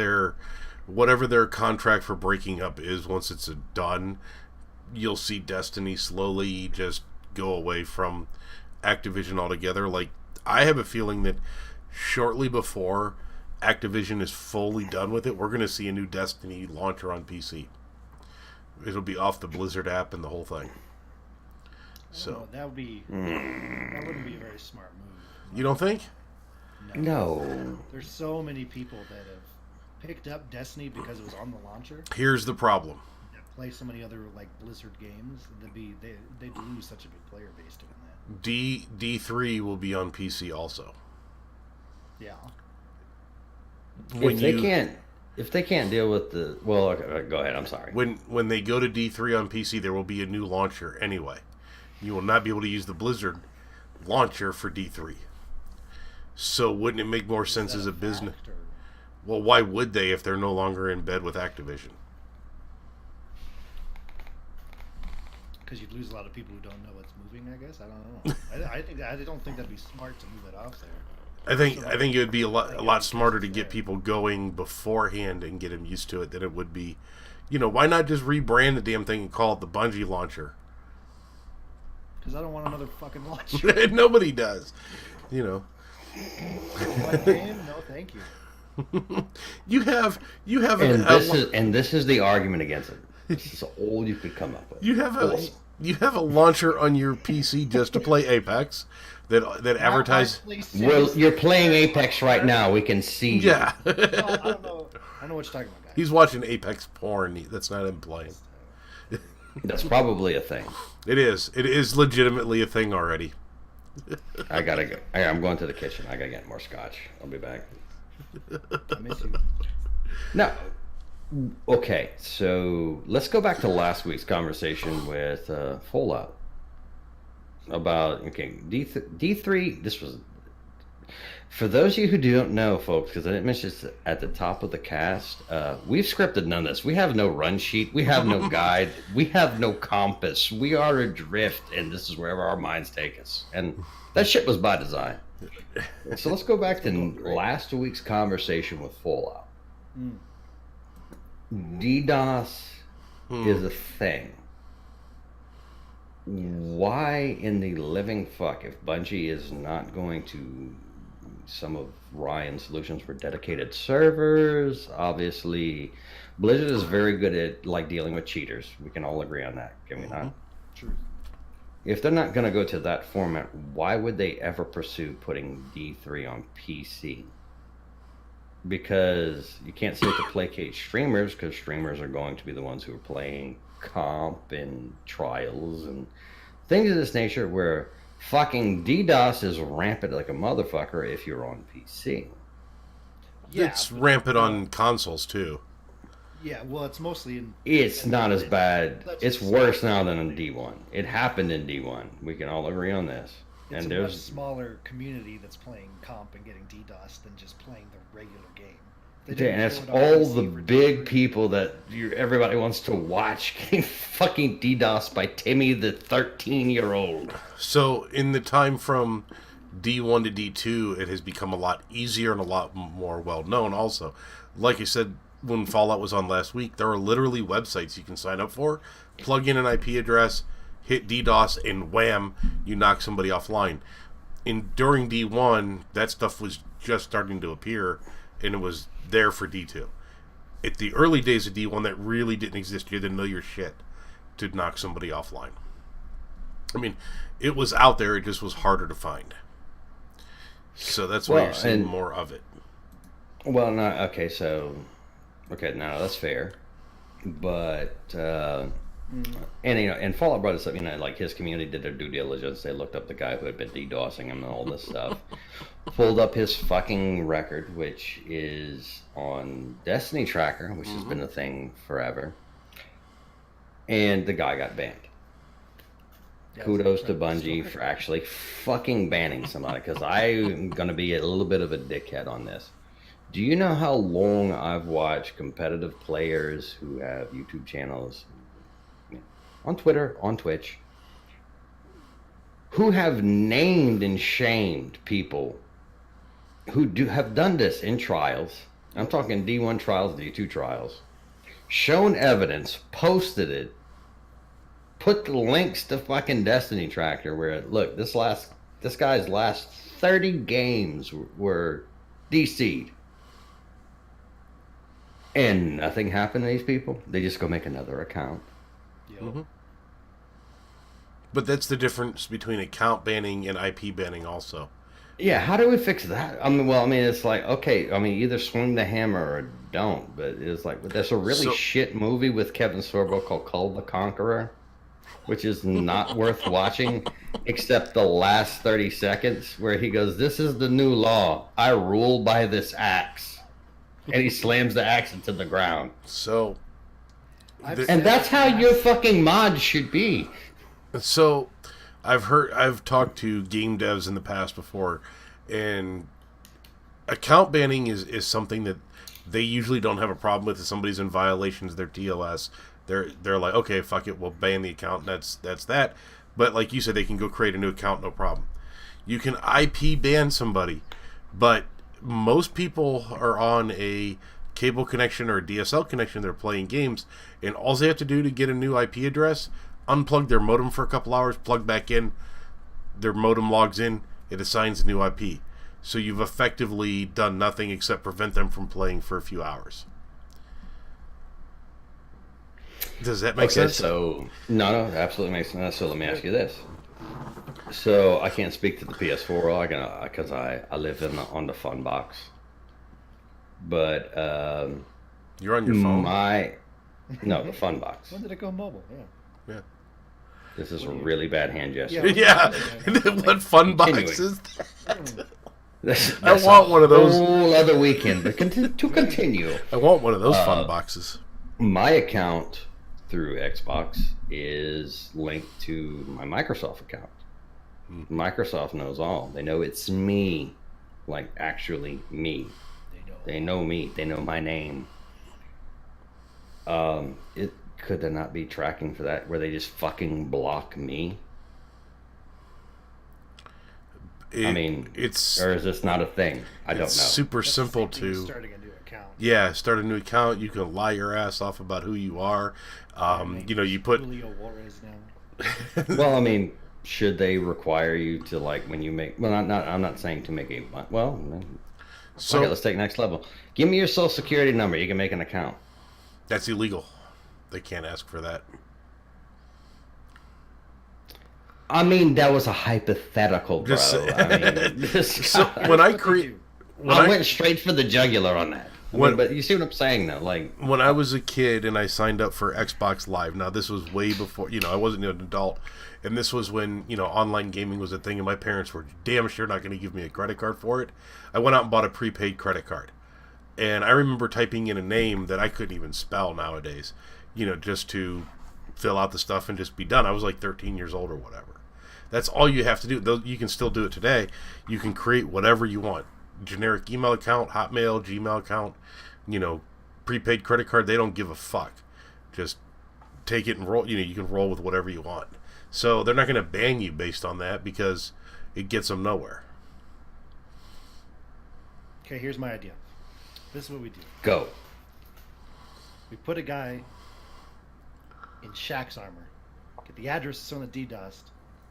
whatever their contract for breaking up is, once it's done, you'll see Destiny slowly just go away from Activision altogether. Like, I have a feeling that shortly before Activision is fully done with it, we're going to see a new Destiny launcher on PC. It'll be off the Blizzard app and the whole thing. So that wouldn't be a very smart move. You don't think? No. There's so many people that have picked up Destiny because it was on the launcher. Here's the problem. That play so many other like Blizzard games. They'd lose such a big player base doing that. D3 will be on PC also. Yeah. If they can't deal with the, well, okay, go ahead. I'm sorry. When they go to D3 on PC, there will be a new launcher anyway. You will not be able to use the Blizzard launcher for D3. So wouldn't it make more sense as a business? Well, why would they if they're no longer in bed with Activision? Because you'd lose a lot of people who don't know what's moving. I guess I don't know. I don't think that'd be smart to move it off there. I think it would be a lot smarter to get people going beforehand and get them used to it than it would be. Why not just rebrand the damn thing and call it the Bungie launcher? Because I don't want another fucking launcher. Nobody does. One game? No, thank you. You have and this is the argument against it. This is all you could come up with. You have a launcher on your PC just to play Apex that advertise. Well, you're playing Apex right now. We can see. Yeah. I don't know what you're talking about, guys. He's watching Apex porn. That's not him playing. That's probably a thing. It is. It is legitimately a thing already. I gotta go. I'm going to the kitchen. I gotta get more scotch. I'll be back. I miss you. No. Okay, so let's go back to last week's conversation with Fallout about D3. This was for those of you who don't know, folks, because I didn't mention this at the top of the cast. We've scripted none of this. We have no run sheet. We have no guide. We have no compass. We are adrift, and this is wherever our minds take us. And that shit was by design. So let's go back to last week's conversation with Fallout. DDoS is a thing. Why in the living fuck, if Bungie is not going to, some of Ryan's solutions were dedicated servers, obviously Blizzard is very good at like dealing with cheaters. We can all agree on that, can we not? True. If they're not going to go to that format, why would they ever pursue putting D3 on PC? Because you can't say it to placate streamers, because streamers are going to be the ones who are playing comp and trials and things of this nature, where fucking DDoS is rampant like a motherfucker if you're on PC. Yeah, it's rampant on consoles too. Yeah, well, it's mostly in... It's not as bad. It's worse now than in D1. It happened in D1. We can all agree on this. It's a much smaller community that's playing comp and getting DDoS than just playing the regular game. And it's all the big people that everybody wants to watch getting fucking DDoS by Timmy the 13-year-old. So in the time from D1 to D2, it has become a lot easier and a lot more well-known also. Like I said, when Fallout was on last week, there are literally websites you can sign up for, plug in an IP address, hit DDoS, and wham, you knock somebody offline. During D1, that stuff was just starting to appear, and it was there for D2. At the early days of D1, that really didn't exist. You had to know your shit to knock somebody offline. I mean, it was out there, it just was harder to find. So that's why you're seeing more of it. Well, no, okay, so... Okay, now that's fair. But And and Fallout brought us up. Like his community did their due diligence. They looked up the guy who had been DDoSing him and all this stuff. Pulled up his fucking record, which is on Destiny Tracker, which has been a thing forever. And the guy got banned. Kudos to Bungie for actually fucking banning somebody, because I'm going to be a little bit of a dickhead on this. Do you know how long I've watched competitive players who have YouTube channels, on Twitter, on Twitch, who have named and shamed people who have done this in trials? I'm talking D1 trials, D2 trials. Shown evidence, posted it, put the links to fucking Destiny Tracker where, look, this guy's last 30 games were DC'd. And nothing happened to these people. They just go make another account. Yep. But that's the difference between account banning and IP banning also. Yeah, how do we fix that? It's like, okay, either swing the hammer or don't. But it's like, there's a really shit movie with Kevin Sorbo called Cull the Conqueror, which is not worth watching, except the last 30 seconds where he goes, "This is the new law. I rule by this axe." And he slams the axe into the ground. So... And that's how your fucking mod should be. So, I've talked to game devs in the past before, and account banning is something that they usually don't have a problem with. If somebody's in violations of their TLS, they're like, okay, fuck it, we'll ban the account, and that's that. But like you said, they can go create a new account, no problem. You can IP ban somebody, but most people are on a cable connection or a DSL connection. They're playing games, and all they have to do to get a new IP address, unplug their modem for a couple hours, plug back in, their modem logs in, it assigns a new IP. So you've effectively done nothing except prevent them from playing for a few hours. Does that make sense? So no, absolutely makes sense. So let me ask you this. So I can't speak to the PS4 because I live on the fun box. But you're on your phone. The fun box. When did it go mobile? Yeah. This is a really bad hand gesture. Yeah. What fun box is that? That's I want one of those. Whole other weekend. But to continue, I want one of those fun boxes. My account through Xbox is linked to my Microsoft account. Microsoft knows all. They know it's me, like actually me. They know me. They know my name. Could there not be tracking for that where they just fucking block me? It's or is this not a thing? I don't know. Super simple to starting a new account. Yeah, start a new account. You can lie your ass off about who you are. You put Julio Juarez now. Well, should they require you to, like, when you make? Well, I'm not saying to make a. Well, so okay, let's take next level. Give me your social security number. You can make an account. That's illegal. They can't ask for that. That was a hypothetical, bro. So when I went straight for the jugular on that. But you see what I'm saying, though. Like, when I was a kid and I signed up for Xbox Live. Now this was way before. I wasn't an adult, and this was when online gaming was a thing, and my parents were damn sure not going to give me a credit card for it. I went out and bought a prepaid credit card, and I remember typing in a name that I couldn't even spell nowadays. Just to fill out the stuff and just be done. I was like 13 years old or whatever. That's all you have to do. Though you can still do it today. You can create whatever you want. Generic email account, Hotmail, Gmail account, prepaid credit card. They don't give a fuck. Just take it and roll. You can roll with whatever you want. So they're not going to ban you based on that because it gets them nowhere. Okay, here's my idea. This is what we do. Go. We put a guy in Shaq's armor. Get the address on the DDoS.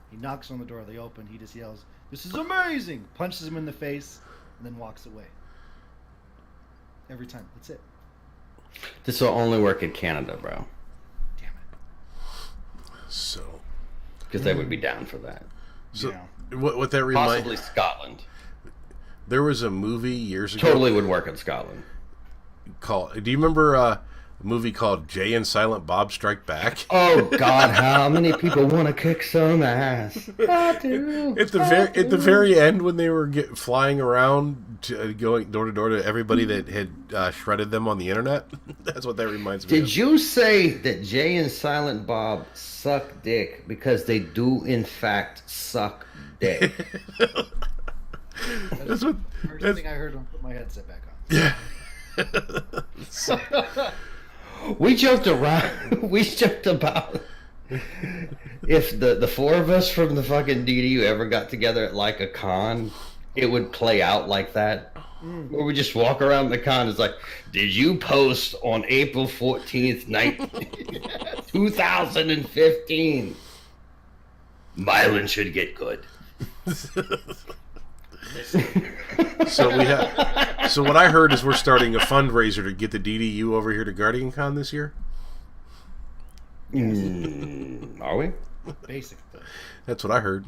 He knocks on the door. They open. He just yells, "This is amazing!" Punches him in the face, and then walks away. Every time. That's it. This will only work in Canada, bro. Damn it. So. Because they would be down for that. So Yeah. what that reminds? Possibly Scotland. There was a movie years ago. Totally would work in Scotland. Do you remember a movie called Jay and Silent Bob Strike Back. Oh God, how many people want to kick some ass? I do. At the very end, when they were flying around, going door to door to everybody that had shredded them on the internet, that's what that reminds me of. Did you say that Jay and Silent Bob suck dick because they do in fact suck dick? That's what first thing I heard when I put my headset back on. Yeah. We joked around. We joked about if the four of us from the fucking DDU ever got together at like a con, it would play out like that. Where we just walk around the con. It's like, did you post on April 14th, 2015? Mylan should get good. So what I heard is we're starting a fundraiser to get the DDU over here to Guardian Con this year. Are we? Basically. That's what I heard.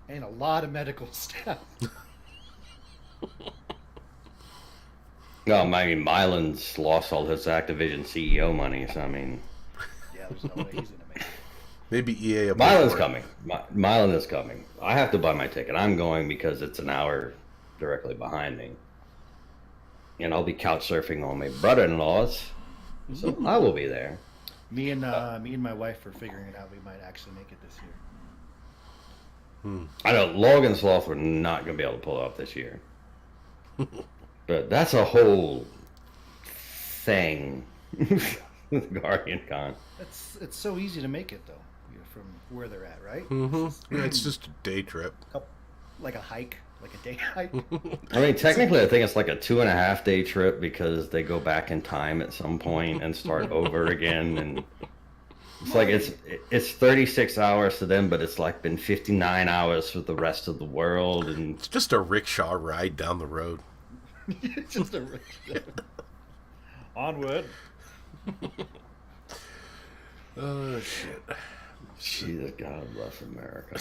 And a lot of medical staff. No, I mean, Mylan's lost all his Activision CEO money, so I mean... Yeah, there's no way he's going to make it. Maybe EA... Mylan's coming. Mylan is coming. I have to buy my ticket. I'm going because it's an hour directly behind me. And I'll be couch surfing on my brother-in-law's, so I will be there. Me and my wife are figuring it out. We might actually make it this year. I know Logan's Loft we're not going to be able to pull off this year. But that's a whole thing with Guardian Con. It's so easy to make it, though, from where they're at, right? Mm-hmm. Yeah, it's just a day trip. Like a hike, like a day hike. I mean, technically, I think it's like a 2.5-day trip because they go back in time at some point and start over again, and it's like it's 36 hours to them, but it's like been 59 hours for the rest of the world, and It's just a rickshaw ride down the road. It's just a onward. Oh, shit. Jesus, God bless America.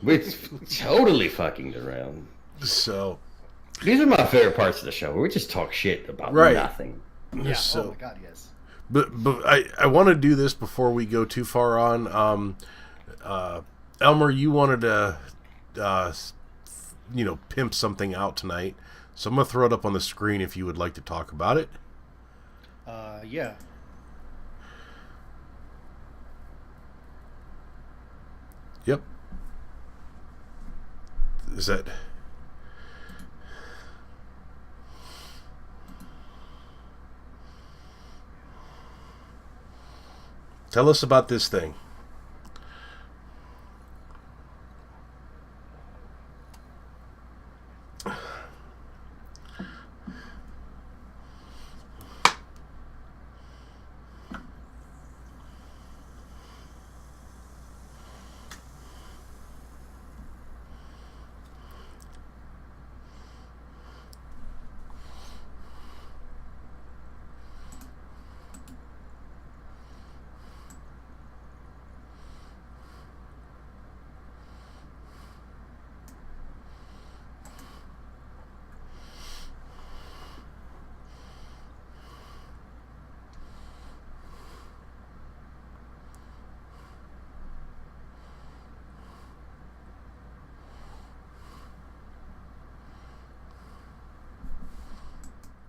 We totally fucking derailed. So... These are my favorite parts of the show, where we just talk shit about nothing. Yeah, So, oh my God, yes. But I want to do this before we go too far on. Elmer, you wanted to, pimp something out tonight. So I'm going to throw it up on the screen if you would like to talk about it. Yeah. Yep. Is that... Tell us about this thing.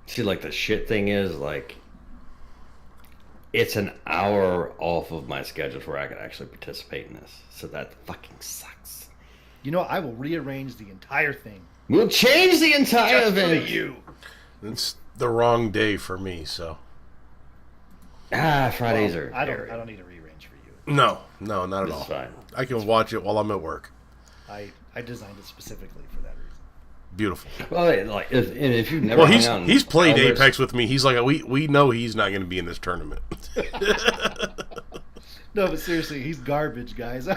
See, like, the shit thing is, like, it's an hour off of my schedule where I could actually participate in this. So that fucking sucks. You know, I will rearrange the entire thing. We'll change the entire Just for event. you. It's the wrong day for me, so... Fridays are... I don't need to rearrange for you. No, not at This all. is fine. I can watch it while I'm at work. I designed it specifically for that reason. Beautiful. Well, like, if you've never Well, hung out in he's played Elmer's- Apex with me. He's like, we know he's not going to be in this tournament. No, but seriously, he's garbage, guys.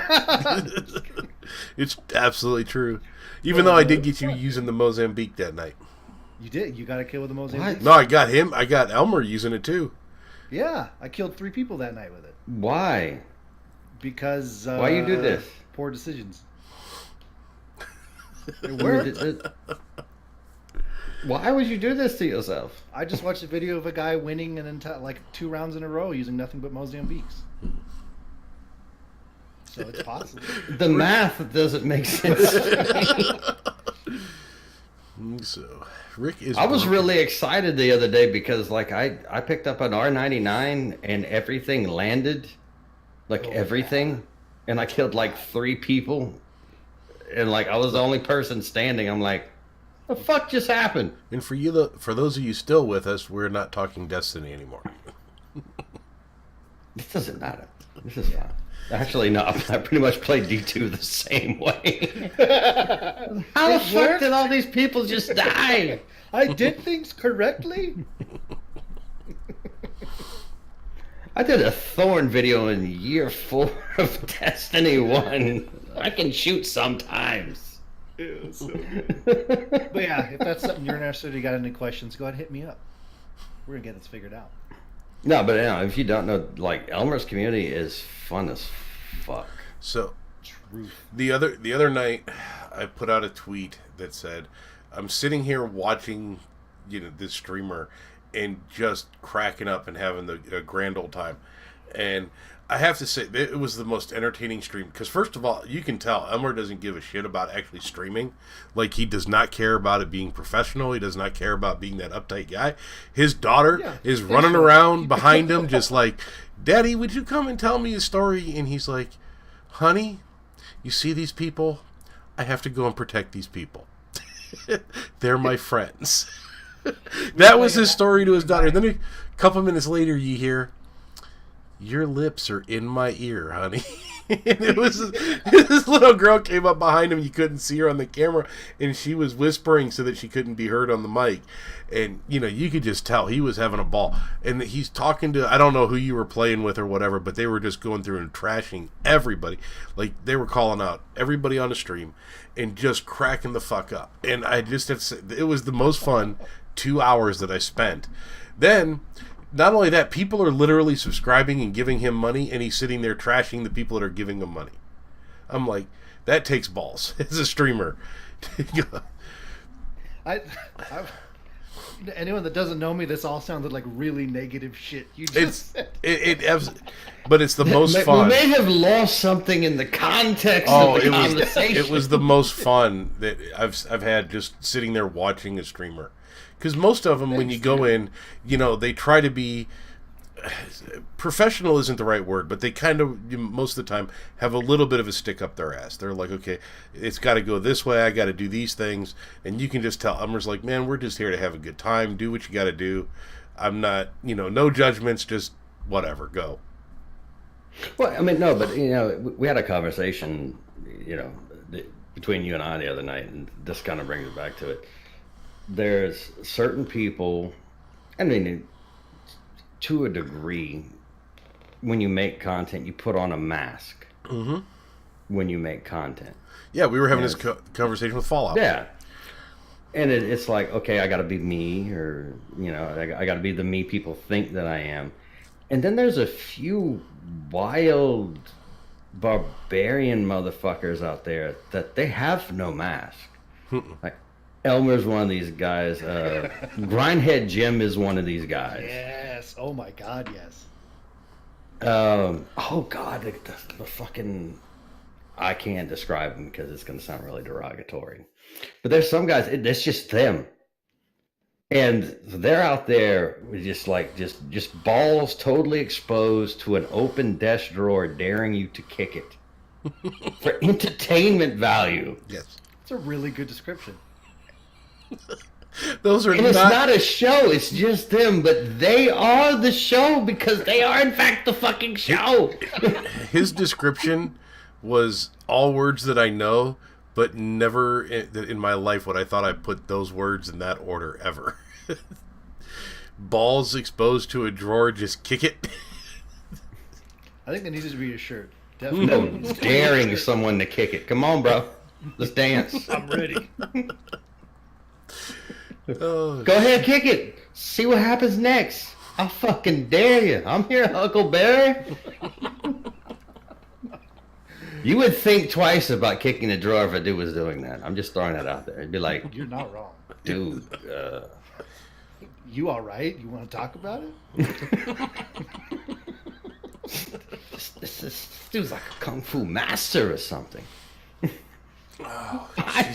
It's absolutely true. Even though I did get you using the Mozambique that night. You did. You got a kill with the Mozambique? No, I got him. I got Elmer using it too. Yeah, I killed 3 people that night with it. Why? Because... Why you do this? Poor decisions. It worked. Why would you do this to yourself? I just watched a video of a guy winning like 2 rounds in a row using nothing but Mozambiques. So it's possible. The math doesn't make sense. So, Rick is. I was broken. really excited the other day because, like, I picked up an R99 and everything landed, like everything, and I killed like 3 people, and like I was the only person standing. I'm like, the fuck just happened? And for you, for those of you still with us, we're not talking Destiny anymore. This doesn't matter. This is fine. Actually, no. I pretty much played D2 the same way. How the fuck did all these people just die? I did things correctly. I did a Thorn video in year 4 of Destiny 1. I can shoot sometimes. But yeah, if that's something you're interested in, you got any questions, go ahead and hit me up. We're going to get this figured out. No, but if you don't know, like, Elmer's community is fun as fuck. So, Truth. the other night, I put out a tweet that said, "I'm sitting here watching, this streamer, and just cracking up and having a grand old time." And I have to say, it was the most entertaining stream. Because first of all, you can tell Elmer doesn't give a shit about actually streaming. Like, he does not care about it being professional. He does not care about being that uptight guy. His daughter is running around behind him just like, "Daddy, would you come and tell me a story?" And he's like, "Honey, you see these people? I have to go and protect these people. They're my friends." That was his story to his daughter. Then a couple minutes later, you hear, "Your lips are in my ear, honey." And it was this little girl came up behind him. You couldn't see her on the camera, and she was whispering so that she couldn't be heard on the mic. And you could just tell he was having a ball. And he's talking to, I don't know who you were playing with or whatever, but they were just going through and trashing everybody. Like, they were calling out everybody on the stream and just cracking the fuck up. And I just have to say, it was the most fun 2 hours that I spent. Then, not only that, people are literally subscribing and giving him money, and he's sitting there trashing the people that are giving him money. I'm like, that takes balls as a streamer. Anyone that doesn't know me, this all sounded like really negative shit. You just but it's the most fun. We may have lost something in the context of the conversation. It was the most fun that I've had just sitting there watching a streamer. Because most of them, when you go in, they try to be professional isn't the right word, but they kind of, most of the time, have a little bit of a stick up their ass. They're like, okay, it's got to go this way, I got to do these things, and you can just tell Elmer's like, man, we're just here to have a good time, do what you got to do. I'm not, no judgments, just whatever, go. Well, I mean, no, but, we had a conversation, between you and I the other night, and this kind of brings it back to it. There's certain people, I mean, to a degree, when you make content, you put on a mask. Mm-hmm. When you make content. Yeah, we were having this conversation with Fallout. Yeah. And it's like, okay, I got to be me, or, I got to be the me people think that I am. And then there's a few wild barbarian motherfuckers out there that they have no mask. Like, Elmer's one of these guys. Grindhead Jim is one of these guys. Yes. Oh my God. Yes. Oh God. The fucking. I can't describe them because it's going to sound really derogatory. But there's some guys. It's just them, and they're out there with just balls totally exposed to an open desk drawer, daring you to kick it for entertainment value. Yes. It's a really good description. Those are, and it's not a show, it's just them, but they are the show because they are in fact the fucking show. His description was all words that I know, but never in my life would I thought I put those words in that order ever. Balls exposed to a drawer, just kick it. I think that needs to be a shirt. Definitely. No, daring someone to kick it. Come on, bro. Let's dance. I'm ready. Go ahead, kick it. See what happens next. I fucking dare you. I'm here, Huckleberry. You would think twice about kicking the drawer if a dude was doing that. I'm just throwing that out there. It'd be like, you're not wrong. dude. You all right? You want to talk about it? This dude's like a kung fu master or something. Oh, I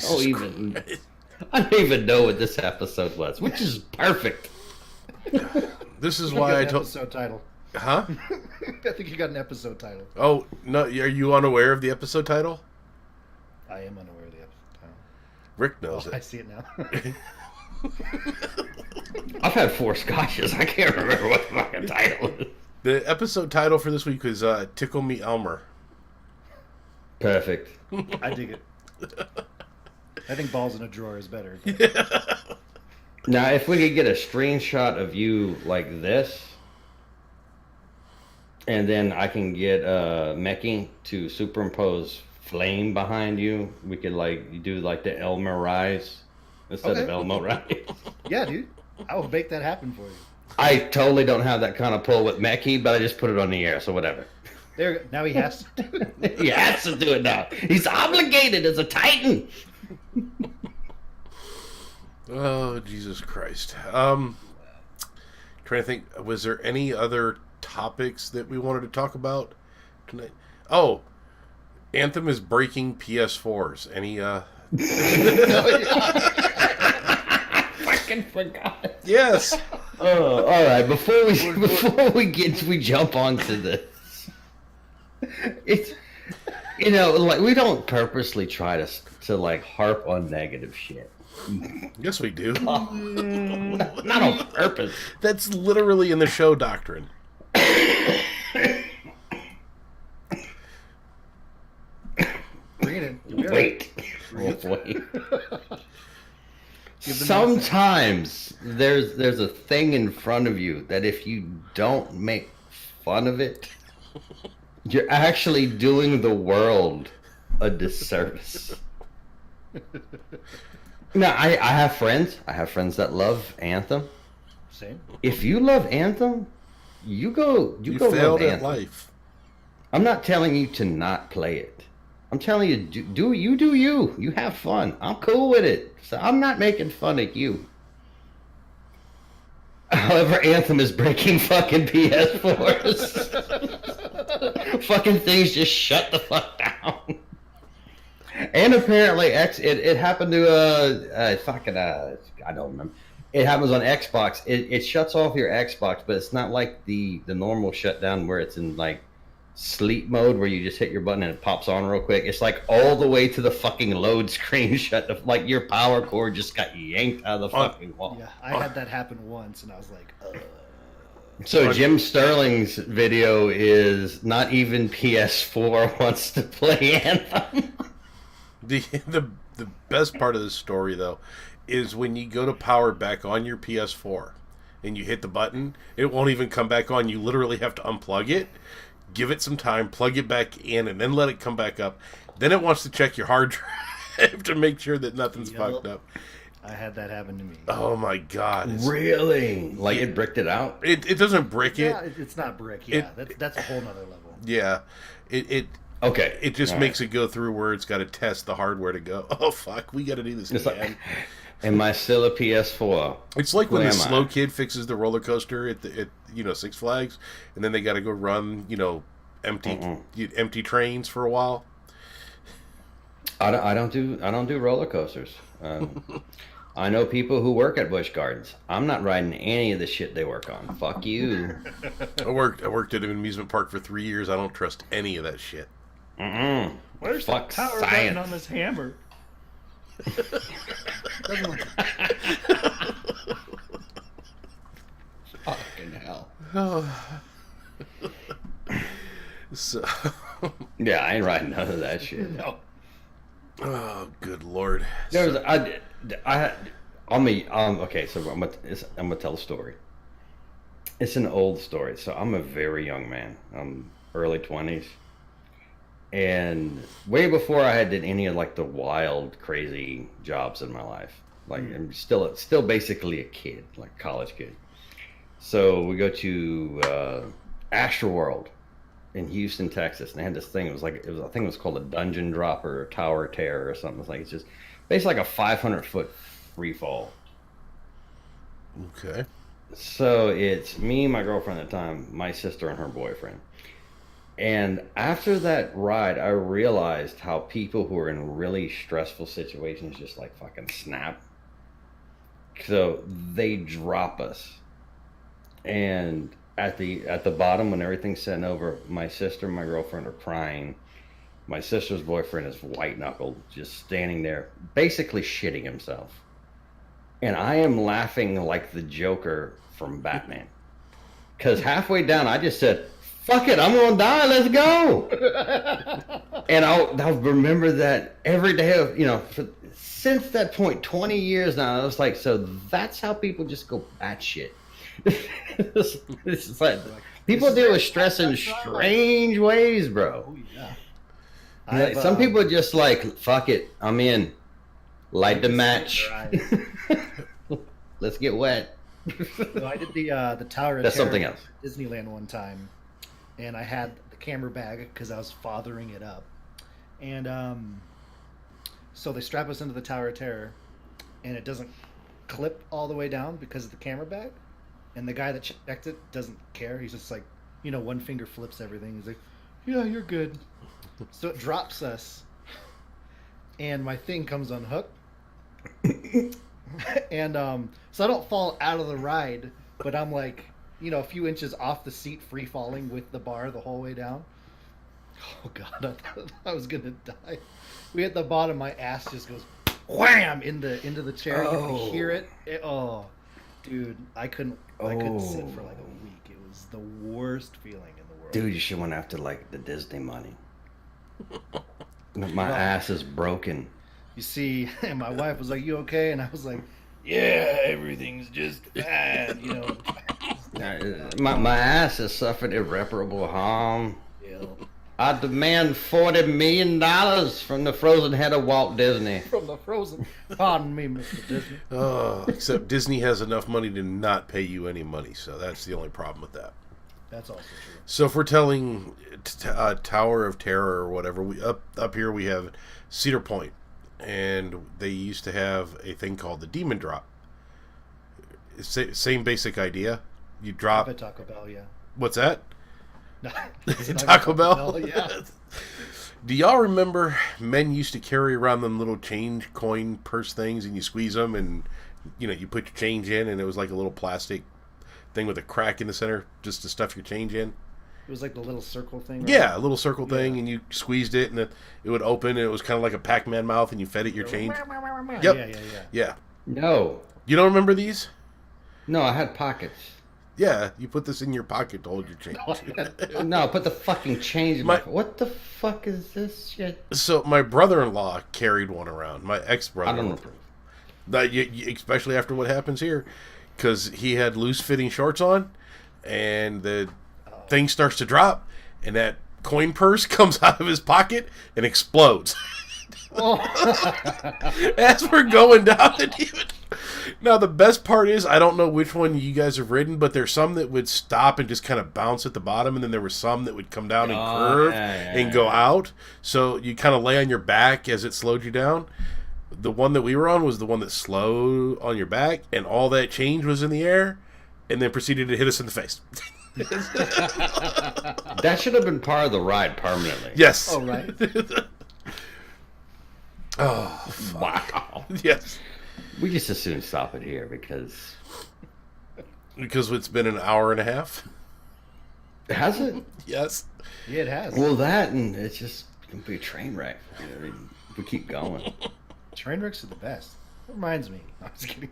don't even know what this episode was, which is perfect. This is You why got I an told. episode title. Huh? I think you got an episode title. Oh no! Are you unaware of the episode title? I am unaware of the episode title. Rick knows I it. see it now. I've had 4 scotches. I can't remember what the fucking title is. The episode title for this week is "Tickle Me Elmer." Perfect. I dig it. I think balls in a drawer is better. Now, if we could get a screenshot of you like this, and then I can get Meki to superimpose flame behind you, we could like do like the Elmer rise instead of Elmo rise. Yeah, dude. I will make that happen for you. I totally don't have that kind of pull with Meki, but I just put it on the air, so whatever. There. Now he has to do it. He has to do it now. He's obligated as a Titan. Oh, Jesus Christ. Trying to think, was there any other topics that we wanted to talk about tonight? Oh, Anthem is breaking PS4s. Any, Fucking forgot. Yes! Oh, all right. Before we jump onto this, it's like we don't purposely try to like harp on negative shit. Yes, we do. Not on purpose. That's literally in the show doctrine. Bring it in. Wait. Sometimes there's a thing in front of you that if you don't make fun of it, you're actually doing the world a disservice. Now, I have friends. I have friends that love Anthem. Same. If you love Anthem, you go love failed at Anthem. life. I'm not telling you to not play it. I'm telling you, do you. You have fun. I'm cool with it. So I'm not making fun of you. However, Anthem is breaking fucking PS4s. Fucking things just shut the fuck down. And apparently, it happened to I don't remember. It happens on Xbox. It shuts off your Xbox, but it's not like the normal shutdown where it's in like sleep mode where you just hit your button and it pops on real quick. It's like all the way to the fucking load screen like your power cord just got yanked out of the fucking wall. Yeah, I had that happen once, and I was like, So Jim Sterling's video is not even PS4 wants to play Anthem. The best part of the story, though, is when you go to power back on your PS4 and you hit the button, it won't even come back on. You literally have to unplug it, give it some time, plug it back in, and then let it come back up. Then it wants to check your hard drive to make sure that nothing's fucked up. I had that happen to me. Oh my god. Really? Like it bricked it out? It doesn't brick it. Yeah, it's not brick. Yeah, that's a whole nother level. Yeah. Okay. It just All makes right. it go through where it's got to test the hardware to go, oh, fuck, we got to do this It's again. like, am I still a PS4? It's like Who when the am I? slow kid fixes the roller coaster at Six Flags, and then they got to go run, empty trains for a while. I don't do roller coasters. I know people who work at Busch Gardens. I'm not riding any of the shit they work on. Fuck you. I worked at an amusement park for 3 years. I don't trust any of that shit. Where's Fuck the power science. button on this hammer? Fucking hell. So, Yeah, I ain't riding none of that shit. No. oh, good lord. There's okay, so I'm gonna tell a story. It's an old story. So I'm a very young man. I'm early 20s. And way before I had did any of like the wild, crazy jobs in my life. Like I'm still basically a kid, like a college kid. So we go to Astroworld in Houston, Texas, and they had this thing. I think it was called a dungeon dropper or tower terror or something. It's just basically like a 500-foot free fall. Okay. So it's me, my girlfriend at the time, my sister, and her boyfriend. And after that ride, I realized how people who are in really stressful situations just like fucking snap. So they drop us. And at the bottom, when everything's setting over, my sister and my girlfriend are crying. My sister's boyfriend is white knuckled, just standing there, basically shitting himself. And I am laughing like the Joker from Batman. Because halfway down, I just said, fuck it, I'm going to die, let's go. And I'll remember that every day of, since that point, 20 years now, I was like, so that's how people just go batshit. It's like, people deal with stress in strange ways, bro. Oh, yeah. Like, some people are just like, fuck it, I'm in. Light the match. Let's get wet. So I did the Tower of That's Terror something else. at Disneyland one time, and I had the camera bag because I was fathering it up, and so they strap us into the Tower of Terror, and it doesn't clip all the way down because of the camera bag, and the guy that checked it doesn't care. He's just like, one finger flips everything. He's like, yeah, you're good. So it drops us, and my thing comes unhooked. And so I don't fall out of the ride, but I'm like, a few inches off the seat, free falling with the bar the whole way down. Oh God, I thought I was gonna die. We hit the bottom, my ass just goes wham into the chair. You can hear it. Oh, dude, I couldn't sit for like a week. It was the worst feeling in the world. Dude, you should went after like the Disney money. My ass is broken. You see, and my wife was like, "You okay?" And I was like, "Yeah, everything's just fine." My ass has suffered irreparable harm. Yeah. I demand $40 million from the frozen head of Walt Disney. From the frozen. Pardon me, Mr. Disney. Oh, except Disney has enough money to not pay you any money, so that's the only problem with that. That's also true. So if we're telling Tower of Terror or whatever, we up here we have Cedar Point, and they used to have a thing called the Demon Drop. Same basic idea. You drop. At Taco Bell, yeah. What's that? No, Taco Bell? Yeah. Do y'all remember men used to carry around them little change coin purse things, and you squeeze them, and you put your change in, and it was like a little plastic thing with a crack in the center just to stuff your change in? It was like the little circle thing, right? Yeah, a little circle thing, and you squeezed it, and it would open, and it was kind of like a Pac-Man mouth, and you fed it your change. Yep. Yeah. No. You don't remember these? No, I had pockets. Yeah, you put this in your pocket to hold your change. No, put the fucking change in my... What the fuck is this shit? So my brother-in-law carried one around. My ex-brother. I don't know. Especially after what happens here, because he had loose-fitting shorts on, and the thing starts to drop, and that coin purse comes out of his pocket and explodes. As we're going down the demon. Now the best part is, I don't know which one you guys have ridden, but there's some that would stop and just kind of bounce at the bottom, and then there were some that would come down and curve and go out. So you kind of lay on your back as it slowed you down. The one that we were on was the one that slowed on your back, and all that change was in the air, and then proceeded to hit us in the face. That should have been part of the ride permanently. Yes. Oh, right. Oh, fuck. Wow. Yes. We just as soon stop it here because it's been an hour and a half. Has it? Yes. Yeah, it has. Well, that and it's just gonna be a train wreck. We keep going. Train wrecks are the best. That reminds me. I'm just kidding.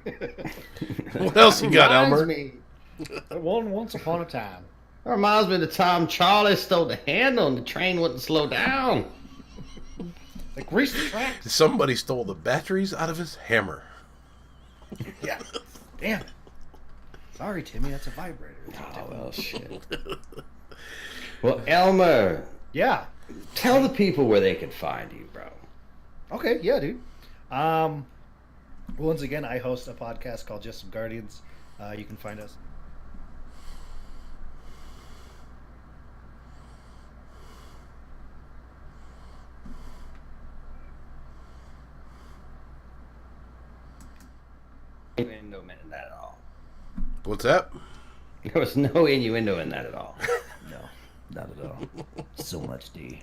What else you got, Elmer? Me. Once upon a time. That reminds me of the time Charlie stole the handle and the train wouldn't slow down. Like, grease the tracks. Somebody stole the batteries out of his hammer. Yeah. Damn. Sorry, Timmy. That's a vibrator. Oh, well, shit. Well, Elmer. Yeah. Tell the people where they can find you, bro. Okay, yeah, dude. Once again, I host a podcast called Just Some Guardians. You can find us. No minute that at all. What's that? There was no innuendo in that at all. No, not at all. So much D.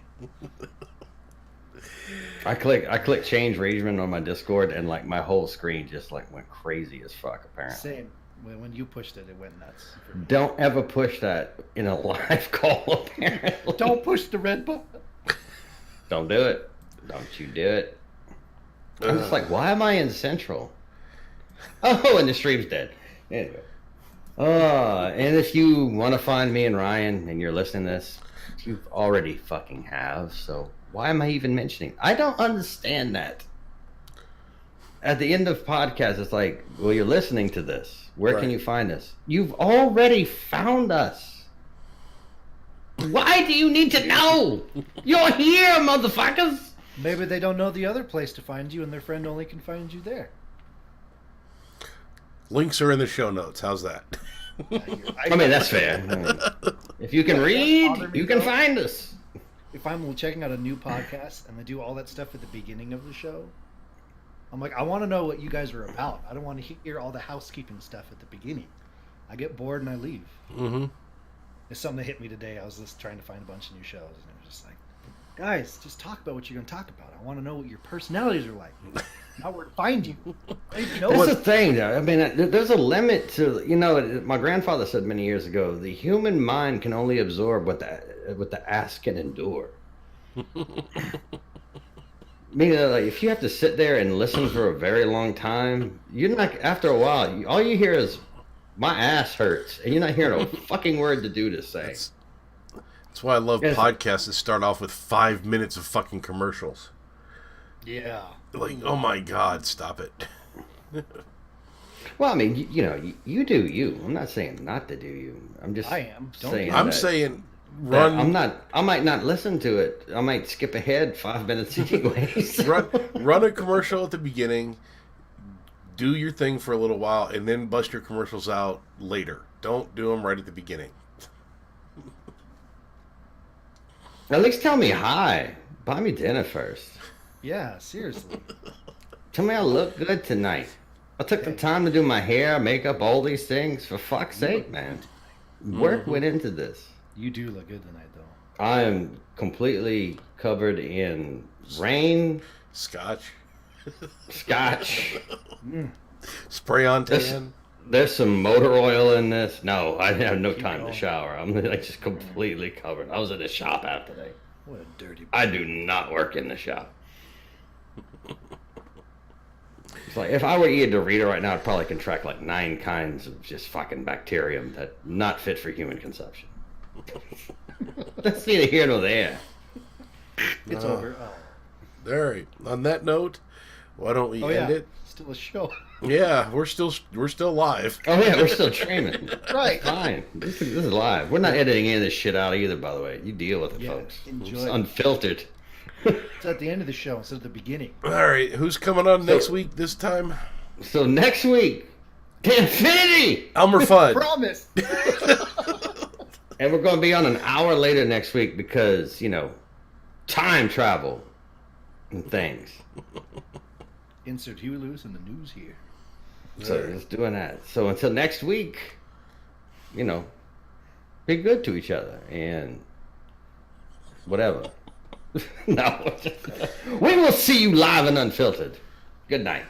I click change region on my Discord, and like my whole screen just like went crazy as fuck. Apparently, Same. When you pushed it, it went nuts. don't ever push that in a live call. Apparently, Don't push the red button. don't do it. Don't you do it. I'm just like, why am I in Central? Oh, and the stream's dead. Anyway. And if you want to find me and Ryan and you're listening to this, you already fucking have, so why am I even mentioning? I don't understand that. At the end of podcast, it's like, well, you're listening to this. Where can you find us? You've already found us. Why do you need to know? You're here, motherfuckers. Maybe they don't know the other place to find you, and their friend only can find you there. Links are in the show notes. How's that? I mean, that's fair. I mean, if you can read, you can find us. If I'm checking out a new podcast and they do all that stuff at the beginning of the show, I'm like, I want to know what you guys are about. I don't want to hear all the housekeeping stuff at the beginning. I get bored and I leave. Mm-hmm. It's something that hit me today. I was just trying to find a bunch of new shows, and it was just like, guys, just talk about what you're going to talk about. I want to know what your personalities are like. Not where to find you. That's the thing, though. I mean, there's a limit to, my grandfather said many years ago, the human mind can only absorb what the ass can endure. Meaning, like, if you have to sit there and listen for a very long time, you're not, after a while, all you hear is, my ass hurts, and you're not hearing a fucking word the dude is saying. That's why I love podcasts that start off with 5 minutes of fucking commercials. Yeah. Like, oh my God, stop it. Well, I mean, you do you. I'm not saying not to do you. I'm just saying. I'm saying run. I might not listen to it. I might skip ahead 5 minutes anyways. run a commercial at the beginning. Do your thing for a little while, and then bust your commercials out later. Don't do them right at the beginning. At least tell me hi. Buy me dinner first. Yeah, seriously. Tell me I look good tonight. I took the time to do my hair, makeup, all these things. For fuck's sake, man. Work went into this. You do look good tonight, though. I am completely covered in rain. Scotch. Spray on tan. There's some motor oil in this. No, I have no time to shower. I'm like just completely covered. I was at the shop out today. What a dirty boy. I do not work in the shop. It's like if I were to eat a Dorito right now, I'd probably contract like 9 kinds of just fucking bacterium that not fit for human consumption. That's neither here nor there. It's over. Oh. All right. On that note, why don't we end it? Still a show. Yeah, we're still live. Oh yeah, we're still streaming. Right. Fine. This is live. We're not editing any of this shit out either, by the way. You deal with it, folks. Enjoy It's it. Unfiltered. It's at the end of the show instead of the beginning. All right, who's coming on next week this time? So next week, to infinity! Elmer Fudd. Promise. And we're going to be on an hour later next week because, time travel and things. Insert Huey Lewis in the news here. So just doing that. So until next week, be good to each other and whatever. No. We will see you live and unfiltered. Good night.